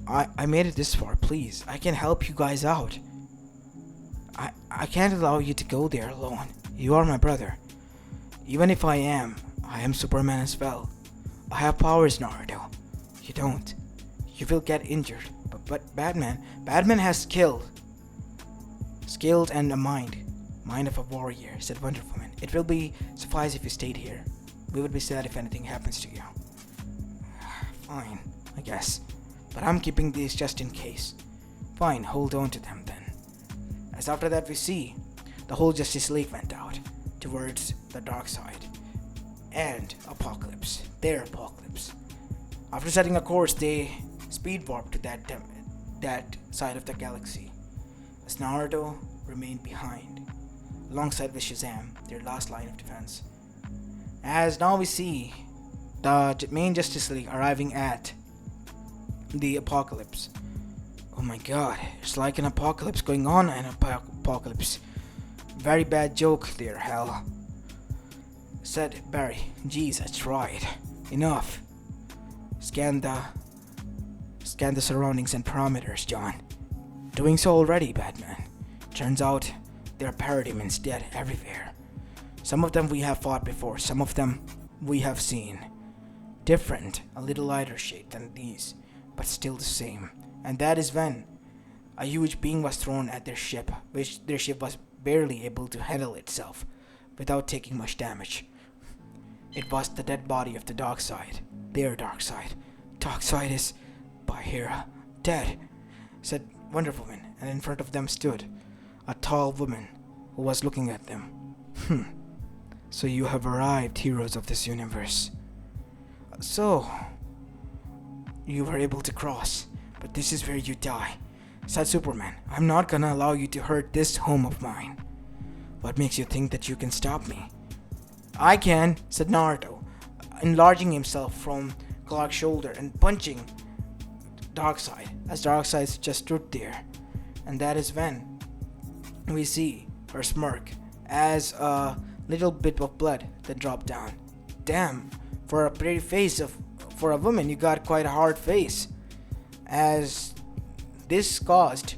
S1: I made it this far, please. I can help you guys out. I can't allow you to go there alone. You are my brother. Even if I am Superman as well. I have powers, Naruto. You don't. You will get injured. But Batman has skilled and a mind of a warrior, said Wonder Woman. It will be suffice if you stayed here. We would be sad if anything happens to you. Fine, I guess. But I'm keeping these just in case. Fine, hold on to them then. As after that we see the whole Justice League went out towards the Darkseid and Apocalypse, their Apocalypse. After setting a course, they speed warped to that side of the galaxy, as Naruto remained behind, alongside with Shazam, their last line of defense. As now we see the main Justice League arriving at the apocalypse. Oh my god, it's like an apocalypse going on, an apocalypse. Very bad joke there, Hal, said Barry. Geez, I tried. Enough. Scan the surroundings and parameters, John. Doing so already, Batman. Turns out there are parademons dead everywhere. Some of them we have fought before, some of them we have seen. Different, a little lighter shade than these, but still the same. And that is when a huge being was thrown at their ship, which their ship was barely able to handle itself without taking much damage. It was the dead body of the Darkseid. Their Darkseid. Darkseid is Bahira, dead, said Wonder Woman, and in front of them stood a tall woman who was looking at them. So you have arrived, heroes of this universe. So, you were able to cross, but this is where you die, said Superman. I'm not gonna allow you to hurt this home of mine. What makes you think that you can stop me? I can, said Naruto, enlarging himself from Clark's shoulder and punching Darkseid, as Darkseid just stood there. And that is when we see her smirk as a little bit of blood that dropped down. Damn, for a pretty face for a woman, you got quite a hard face. As this caused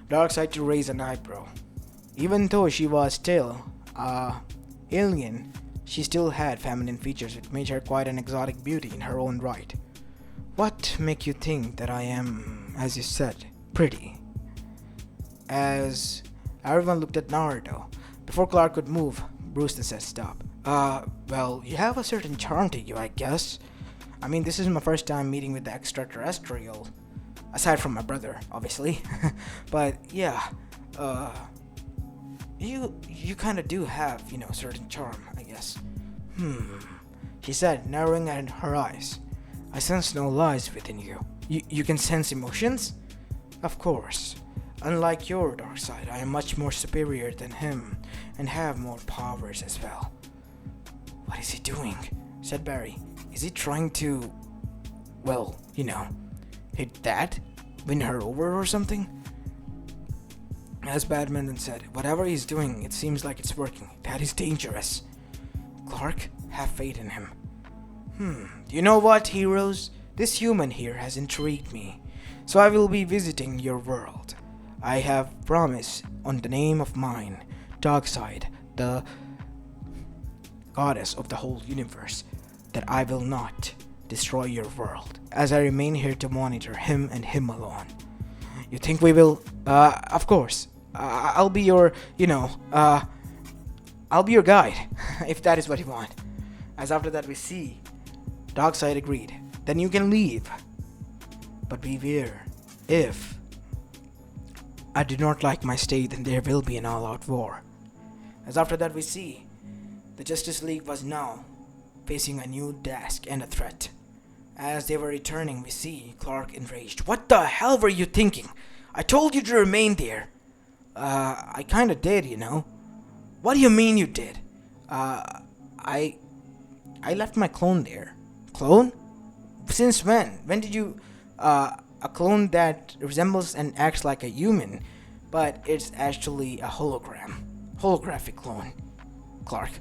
S1: Darkseid to raise an eyebrow. Even though she was still alien, she still had feminine features, which made her quite an exotic beauty in her own right. What make you think that I am, as you said, pretty? As everyone looked at Naruto, before Clark could move, Brewston said stop. Well, you have a certain charm to you, I guess. I mean, this is my first time meeting with the extraterrestrial, aside from my brother, obviously. But yeah, you kind of do have, certain charm, I guess. She said, narrowing at her eyes. I sense no lies within you. You can sense emotions? Of course. Unlike your Darkseid, I am much more superior than him, and have more powers as well. What is he doing? Said Barry. Is he trying to, well, hit that? Win her over or something? As Batman then said, whatever he's doing, it seems like it's working. That is dangerous. Clark, have faith in him. You know what, heroes? This human here has intrigued me, so I will be visiting your world. I have promised on the name of mine, Darkseid, the goddess of the whole universe, that I will not destroy your world, as I remain here to monitor him and him alone. You think we will? Of course. I'll be your, I'll be your guide, if that is what you want. As after that we see, Darkseid agreed. Then you can leave. But beware, if I do not like my stay, then there will be an all-out war. As after that we see, the Justice League was now facing a new task and a threat. As they were returning, we see Clark enraged. What the hell were you thinking? I told you to remain there. I kinda did, What do you mean you did? I left my clone there. Clone? Since when? When did you, a clone that resembles and acts like a human, but it's actually a holographic clone. Clark.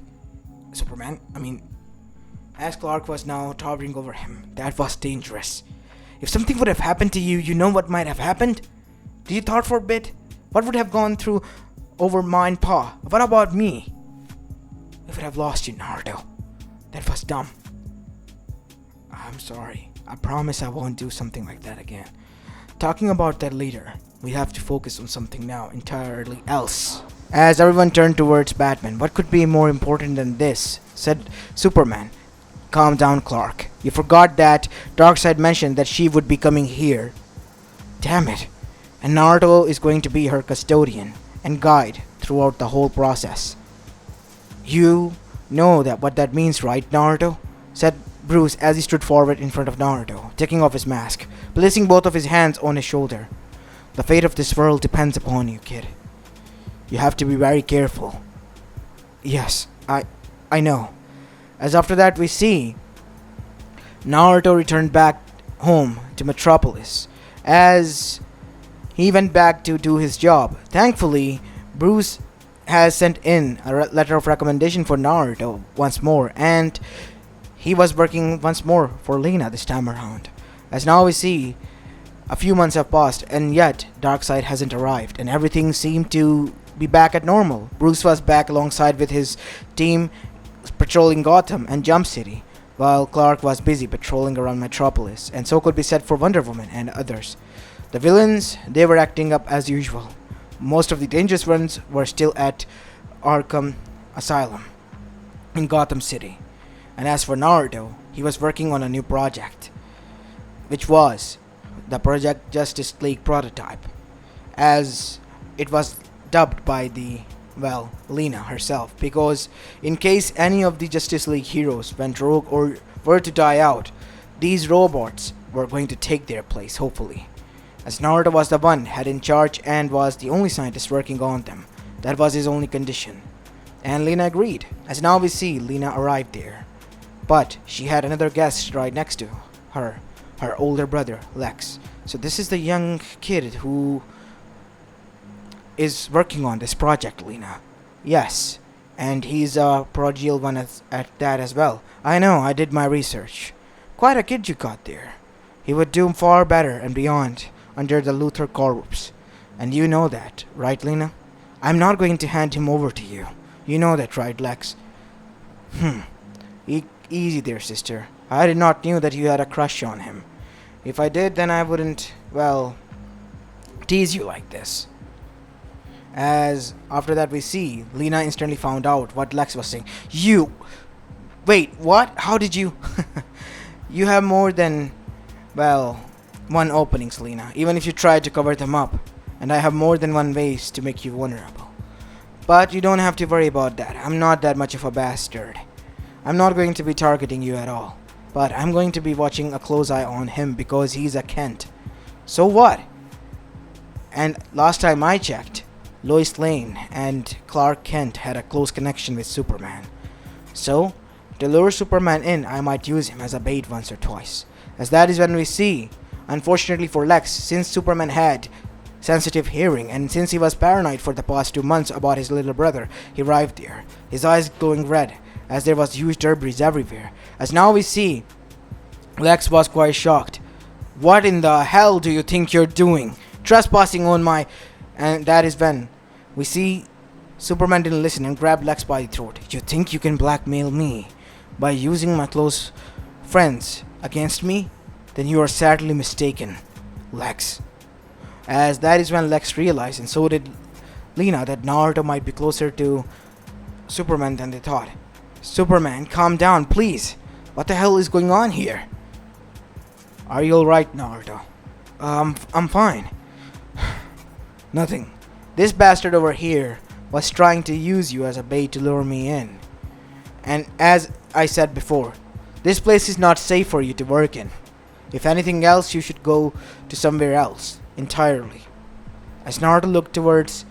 S1: Superman, as Clark was now towering over him, that was dangerous. If something would have happened to you, you know what might have happened? Do you thought for a bit? What would have gone through over mine paw? What about me? We would have lost you, Naruto. That was dumb. I'm sorry. I promise I won't do something like that again. Talking about that later, we have to focus on something now entirely else. As everyone turned towards Batman, what could be more important than this? Said Superman. Calm down, Clark. You forgot that Darkseid mentioned that she would be coming here. Damn it. And Naruto is going to be her custodian and guide throughout the whole process. You know that what that means, right, Naruto? Said Bruce as he stood forward in front of Naruto, taking off his mask, placing both of his hands on his shoulder. The fate of this world depends upon you, kid. You have to be very careful. Yes, I know. As after that we see Naruto returned back home to Metropolis as he went back to do his job. Thankfully, Bruce has sent in a letter of recommendation for Naruto once more, and he was working once more for Lena this time around. As now we see, a few months have passed, and yet Darkseid hasn't arrived, and everything seemed to be back at normal. Bruce was back alongside with his team patrolling Gotham and Jump City, while Clark was busy patrolling around Metropolis, and so could be said for Wonder Woman and others. The villains, they were acting up as usual. Most of the dangerous ones were still at Arkham Asylum in Gotham City. And as for Naruto, he was working on a new project, which was the Project Justice League prototype, as it was dubbed by Lena herself, because in case any of the Justice League heroes went rogue or were to die out, these robots were going to take their place, hopefully. As Naruto was the one head in charge and was the only scientist working on them, that was his only condition. And Lena agreed, as now we see Lena arrived there. But she had another guest right next to her older brother, Lex. So this is the young kid who is working on this project, Lena. Yes, and he's a prodigal one at that as well. I know, I did my research. Quite a kid you got there. He would do far better and beyond under the Luthor Corps. And you know that, right, Lena? I'm not going to hand him over to you. You know that, right, Lex? Easy there, sister. I did not knew that you had a crush on him. If I did, then I wouldn't, tease you like this. As after that we see, Lena instantly found out what Lex was saying. Wait, what? How did you? You have more than, one openings, Lena, even if you try to cover them up. And I have more than one ways to make you vulnerable. But you don't have to worry about that. I'm not that much of a bastard. I'm not going to be targeting you at all. But I'm going to be watching a close eye on him because he's a Kent. So what? And last time I checked, Lois Lane and Clark Kent had a close connection with Superman. So, to lure Superman in, I might use him as a bait once or twice. As that is when we see, unfortunately for Lex, since Superman had sensitive hearing and since he was paranoid for the past 2 months about his little brother, he arrived there, his eyes glowing red, as there was huge debris everywhere. As now we see, Lex was quite shocked. What in the hell do you think you're doing? Trespassing on my... And that is when we see Superman didn't listen and grabbed Lex by the throat. You think you can blackmail me by using my close friends against me? Then you are sadly mistaken, Lex. As that is when Lex realized, and so did Lena, that Naruto might be closer to Superman than they thought. Superman, calm down, please. What the hell is going on here? Are you alright, Naruto? I'm fine. Nothing. This bastard over here was trying to use you as a bait to lure me in. And as I said before, this place is not safe for you to work in. If anything else, you should go to somewhere else entirely. As Naruto looked towards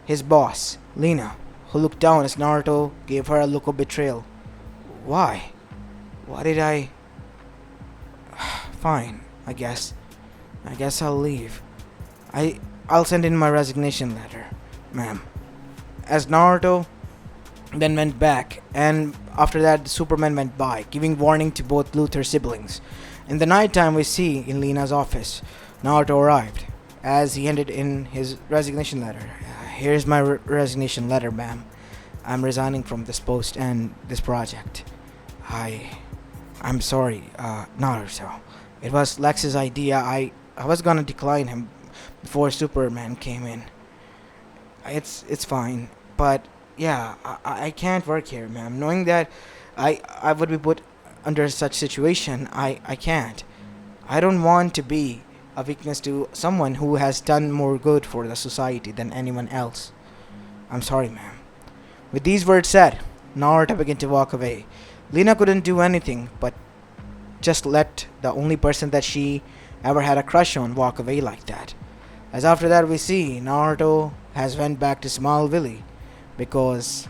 S1: his boss, Lena, who looked down as Naruto gave her a look of betrayal. Why? Why did I... Fine, I guess. I guess I'll leave. I'll send in my resignation letter, ma'am. As Naruto then went back, and after that Superman went by, giving warning to both Luthor siblings. In the night time we see in Lena's office, Naruto arrived, as he handed in his resignation letter. Here's my resignation letter, ma'am. I'm resigning from this post and this project. I'm sorry, Naruto. It was Lex's idea. I was gonna decline him before Superman came in. It's fine, but yeah, I can't work here, ma'am. Knowing that I would be put under such situation, I can't. I don't want to be a weakness to someone who has done more good for the society than anyone else. I'm sorry, ma'am. With these words said, Naruto began to walk away. Lena couldn't do anything but just let the only person that she ever had a crush on walk away like that. As after that we see Naruto has went back to Smallville because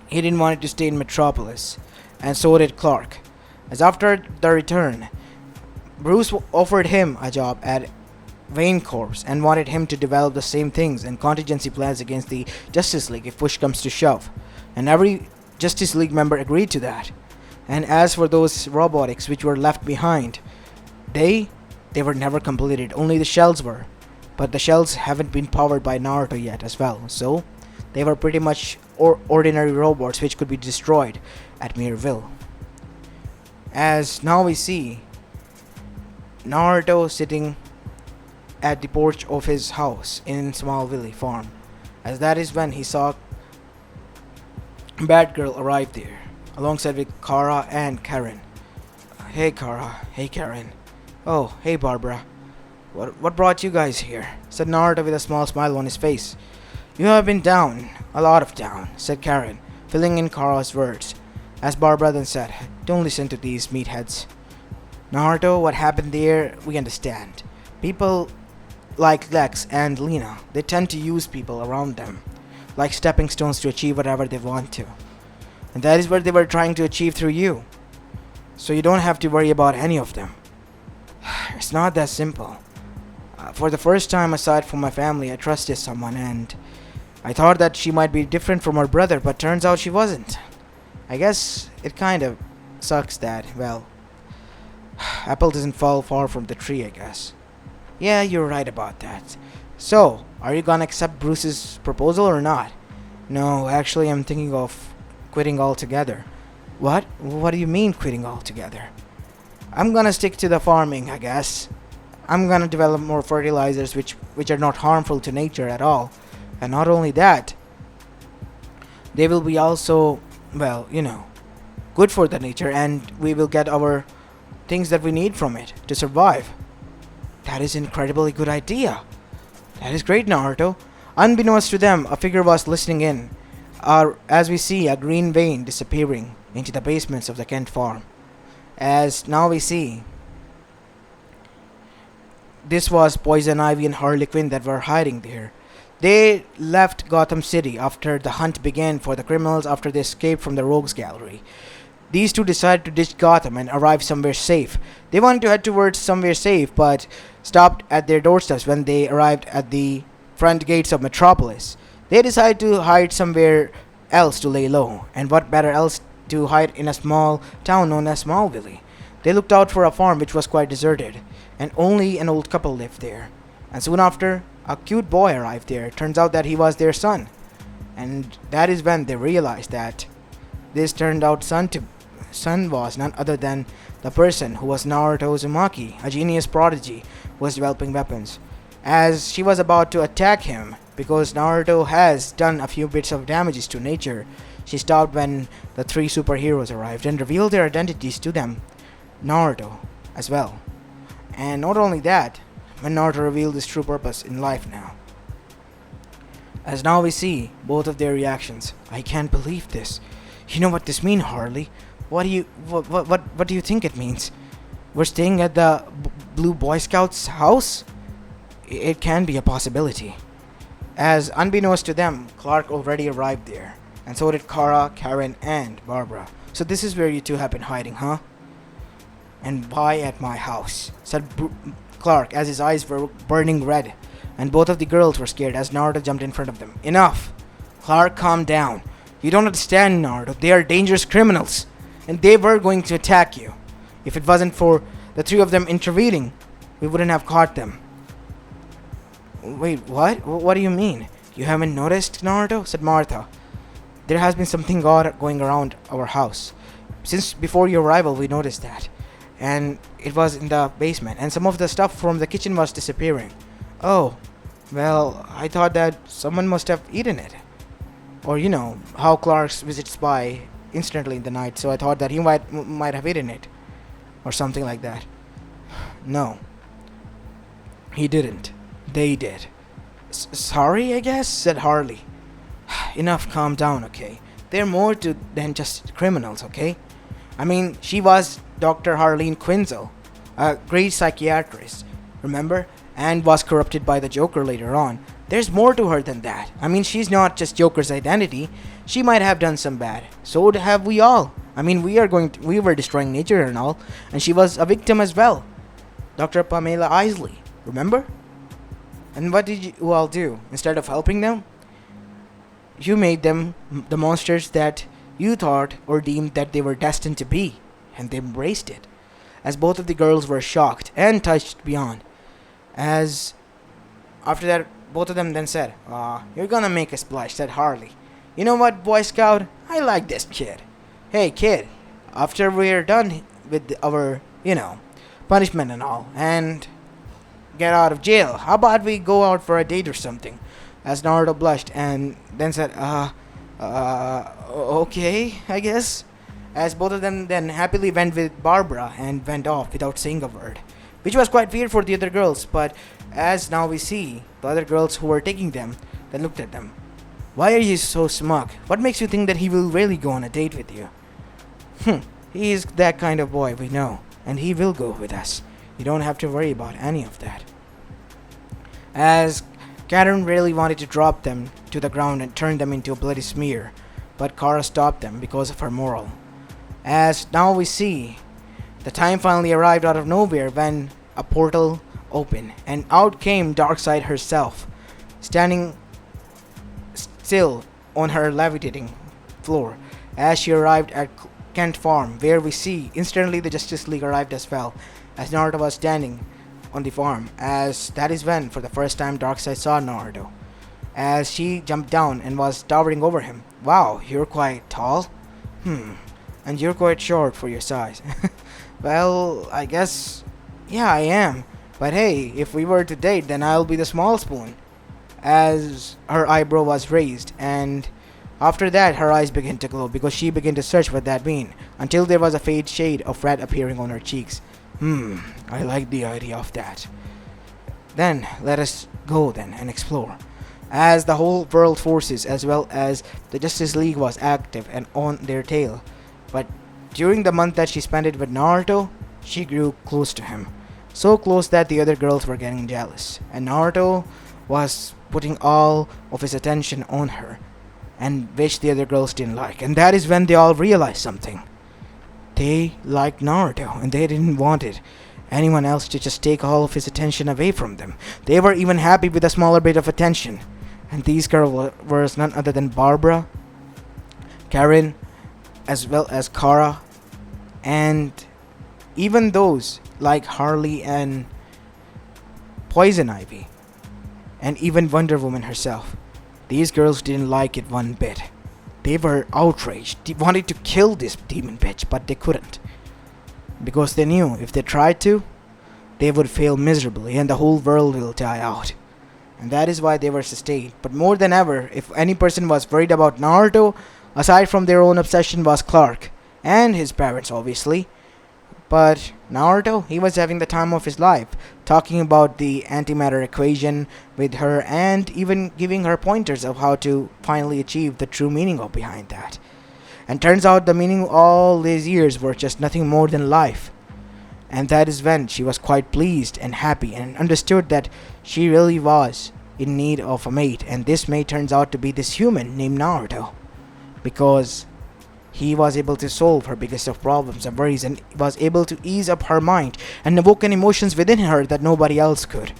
S1: he didn't want to stay in Metropolis, and so did Clark. As after the return, Bruce offered him a job at Wayne Corps and wanted him to develop the same things and contingency plans against the Justice League if push comes to shove. And every Justice League member agreed to that. And as for those robotics which were left behind, they were never completed, only the shells were. But the shells haven't been powered by Naruto yet as well, so they were pretty much ordinary robots which could be destroyed at mere will. As now we see Naruto sitting at the porch of his house in Smallville farm, as that is when he saw Batgirl arrive there, alongside with Kara and Karen. Hey Kara, hey Karen. Oh, hey Barbara. What brought you guys here? Said Naruto with a small smile on his face. You have been down, a lot of down, said Karen, filling in Kara's words, as Barbara then said, don't listen to these meatheads. Naruto, what happened there, we understand. People like Lex and Lena, they tend to use people around them like stepping stones to achieve whatever they want to. And that is what they were trying to achieve through you. So you don't have to worry about any of them. It's not that simple. For the first time aside from my family, I trusted someone, and I thought that she might be different from her brother, but turns out she wasn't. I guess it kind of sucks that, well, apple doesn't fall far from the tree, I guess. Yeah, you're right about that. So, are you gonna accept Bruce's proposal or not? No, actually I'm thinking of quitting altogether. What? What do you mean quitting altogether? I'm gonna stick to the farming, I guess. I'm gonna develop more fertilizers which are not harmful to nature at all. And not only that, they will be also, well, good for the nature, and we will get our things that we need from it to survive. That is an incredibly good idea. That is great, Naruto. Unbeknownst to them, a figure was listening in, as we see a green vein disappearing into the basements of the Kent farm. As now we see, this was Poison Ivy and Harley Quinn that were hiding there. They left Gotham City after the hunt began for the criminals after they escaped from the Rogues Gallery. These two decided to ditch Gotham and arrive somewhere safe. They wanted to head towards somewhere safe, but stopped at their doorsteps when they arrived at the front gates of Metropolis. They decided to hide somewhere else to lay low, and what better else to hide in a small town known as Smallville. They looked out for a farm which was quite deserted, and only an old couple lived there. And soon after, a cute boy arrived there. Turns out that he was their son. And that is when they realized that this turned out son was none other than the person who was Naruto Uzumaki, a genius prodigy who was developing weapons. As she was about to attack him, because Naruto has done a few bits of damages to nature, she stopped when the three superheroes arrived and revealed their identities to them, Naruto as well. And not only that, when Naruto revealed his true purpose in life now. As now we see both of their reactions. I can't believe this. You know what this means, Harley? What do you think it means? We're staying at the Blue Boy Scouts house? It can be a possibility. As unbeknownst to them, Clark already arrived there, and so did Kara, Karen, and Barbara. So this is where you two have been hiding, huh? And why at my house? Said Clark as his eyes were burning red, and both of the girls were scared as Naruto jumped in front of them. Enough! Clark, calm down. You don't understand, Naruto. They are dangerous criminals, and they were going to attack you. If it wasn't for the three of them intervening, we wouldn't have caught them. Wait, what? What do you mean? You haven't noticed, Naruto? Said Martha. There has been something odd going around our house. Since before your arrival, we noticed that. And it was in the basement, and some of the stuff from the kitchen was disappearing. Oh, well, I thought that someone must have eaten it. Or how Clark visits by instantly in the night, so I thought that he might have eaten it. Or something like that. No. He didn't. They did. Sorry, I guess, said Harley. Enough, calm down, okay? They're more than just criminals, okay? I mean, she was Dr. Harleen Quinzel, a great psychiatrist, remember? And was corrupted by the Joker later on. There's more to her than that. I mean, she's not just Joker's identity. She might have done some bad. So have we all. I mean, we were destroying nature and all, and she was a victim as well. Dr. Pamela Isley, remember? And what did you all do? Instead of helping them, you made them the monsters that you thought or deemed that they were destined to be, and they embraced it. As both of the girls were shocked and touched beyond. As after that, both of them then said, you're gonna make a splash, said Harley. You know what, Boy Scout? I like this kid. Hey, kid, after we're done with our, punishment and all, and get out of jail, how about we go out for a date or something? As Naruto blushed and then said, okay, I guess. As both of them then happily went with Barbara and went off without saying a word. Which was quite weird for the other girls, but as now we see, the other girls who were taking them, then looked at them. Why are you so smug? What makes you think that he will really go on a date with you? He is that kind of boy, we know, and he will go with us. You don't have to worry about any of that. As Karen really wanted to drop them to the ground and turn them into a bloody smear, but Kara stopped them because of her moral. As now we see, the time finally arrived out of nowhere when a portal opened, and out came Darkseid herself, standing still on her levitating floor. As she arrived at Kent Farm, where we see instantly the Justice League arrived as well, as Naruto was standing on the farm, as that is when for the first time Darkseid saw Naruto. As she jumped down and was towering over him. Wow, you're quite tall? And you're quite short for your size. Well, I guess, yeah, I am. But hey, if we were to date, then I'll be the small spoon. As her eyebrow was raised, and after that her eyes began to glow because she began to search what that mean, until there was a faint shade of red appearing on her cheeks. I like the idea of that. Then, let us go then and explore. As the whole world forces as well as the Justice League was active and on their tail. But during the month that she spent it with Naruto, she grew close to him. So close that the other girls were getting jealous. And Naruto was putting all of his attention on her, and which the other girls didn't like. And that is when they all realized something. They liked Naruto, and they didn't want anyone else to just take all of his attention away from them. They were even happy with a smaller bit of attention. And these girls were none other than Barbara, Karen, as well as Kara, and even those like Harley and Poison Ivy, and even Wonder Woman herself. These girls didn't like it one bit. They were outraged. They wanted to kill this demon bitch, but they couldn't. Because they knew if they tried to, they would fail miserably and the whole world will die out. And that is why they were sustained. But more than ever, if any person was worried about Naruto, aside from their own obsession, was Clark. And his parents, obviously. But Naruto, he was having the time of his life, talking about the antimatter equation with her and even giving her pointers of how to finally achieve the true meaning of behind that. And turns out the meaning of all these years were just nothing more than life. And that is when she was quite pleased and happy and understood that she really was in need of a mate. And this mate turns out to be this human named Naruto. Because he was able to solve her biggest of problems and worries and was able to ease up her mind and awaken emotions within her that nobody else could.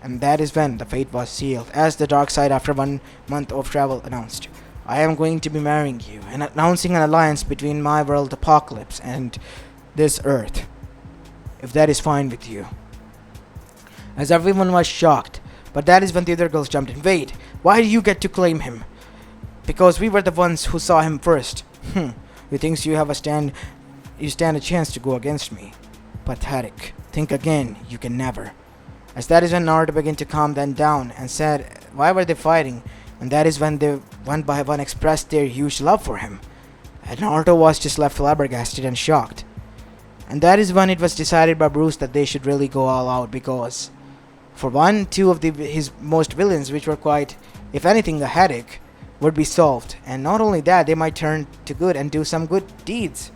S1: And that is when the fate was sealed, as the Darkseid, after 1 month of travel, announced, I am going to be marrying you, and announcing an alliance between my world Apocalypse and this Earth, if that is fine with you. As everyone was shocked, but that is when the other girls jumped in. Wait, why do you get to claim him? Because we were the ones who saw him first. You think you stand a chance to go against me? Pathetic. Think again, you can never. As that is when Naruto began to calm them down and said, why were they fighting? And that is when they one by one expressed their huge love for him. And Naruto was just left flabbergasted and shocked. And that is when it was decided by Bruce that they should really go all out, because for one, two of his most villains, which were quite, if anything, a headache, would be solved. And not only that, they might turn to good and do some good deeds.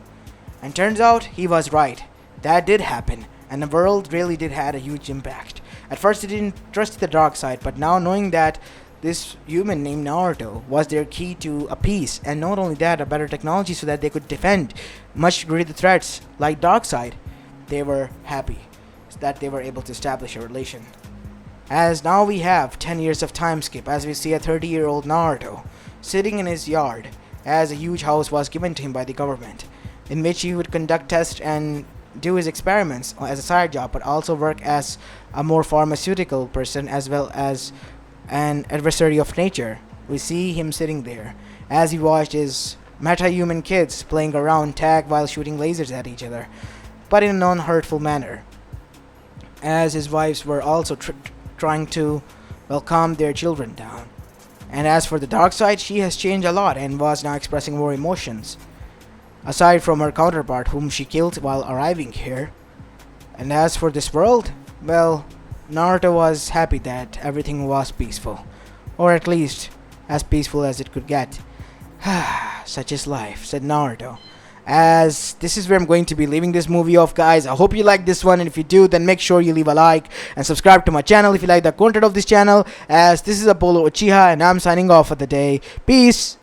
S1: And turns out he was right. That did happen, and the world really did had a huge impact. At first he didn't trust the dark side, but now knowing that this human named Naruto was their key to a peace, and not only that, a better technology so that they could defend much greater threats like Darkseid, they were happy that they were able to establish a relation. As now we have 10 years of time skip as we see a 30-year-old Naruto sitting in his yard as a huge house was given to him by the government, in which he would conduct tests and do his experiments as a side job, but also work as a more pharmaceutical person as well as an adversary of nature. We see him sitting there as he watched his meta-human kids playing around tag while shooting lasers at each other, but in a non-hurtful manner, as his wives were also trying to, well, calm their children down. And as for the dark side, she has changed a lot and was now expressing more emotions, aside from her counterpart whom she killed while arriving here. And as for this world, well, Naruto was happy that everything was peaceful, or at least as peaceful as it could get. Such is life, said Naruto. As this is where I'm going to be leaving this movie off, guys. I hope you like this one, and if you do, then make sure you leave a like and subscribe to my channel if you like the content of this channel. As this is Apollo Uchiha, and I'm signing off for the day. Peace.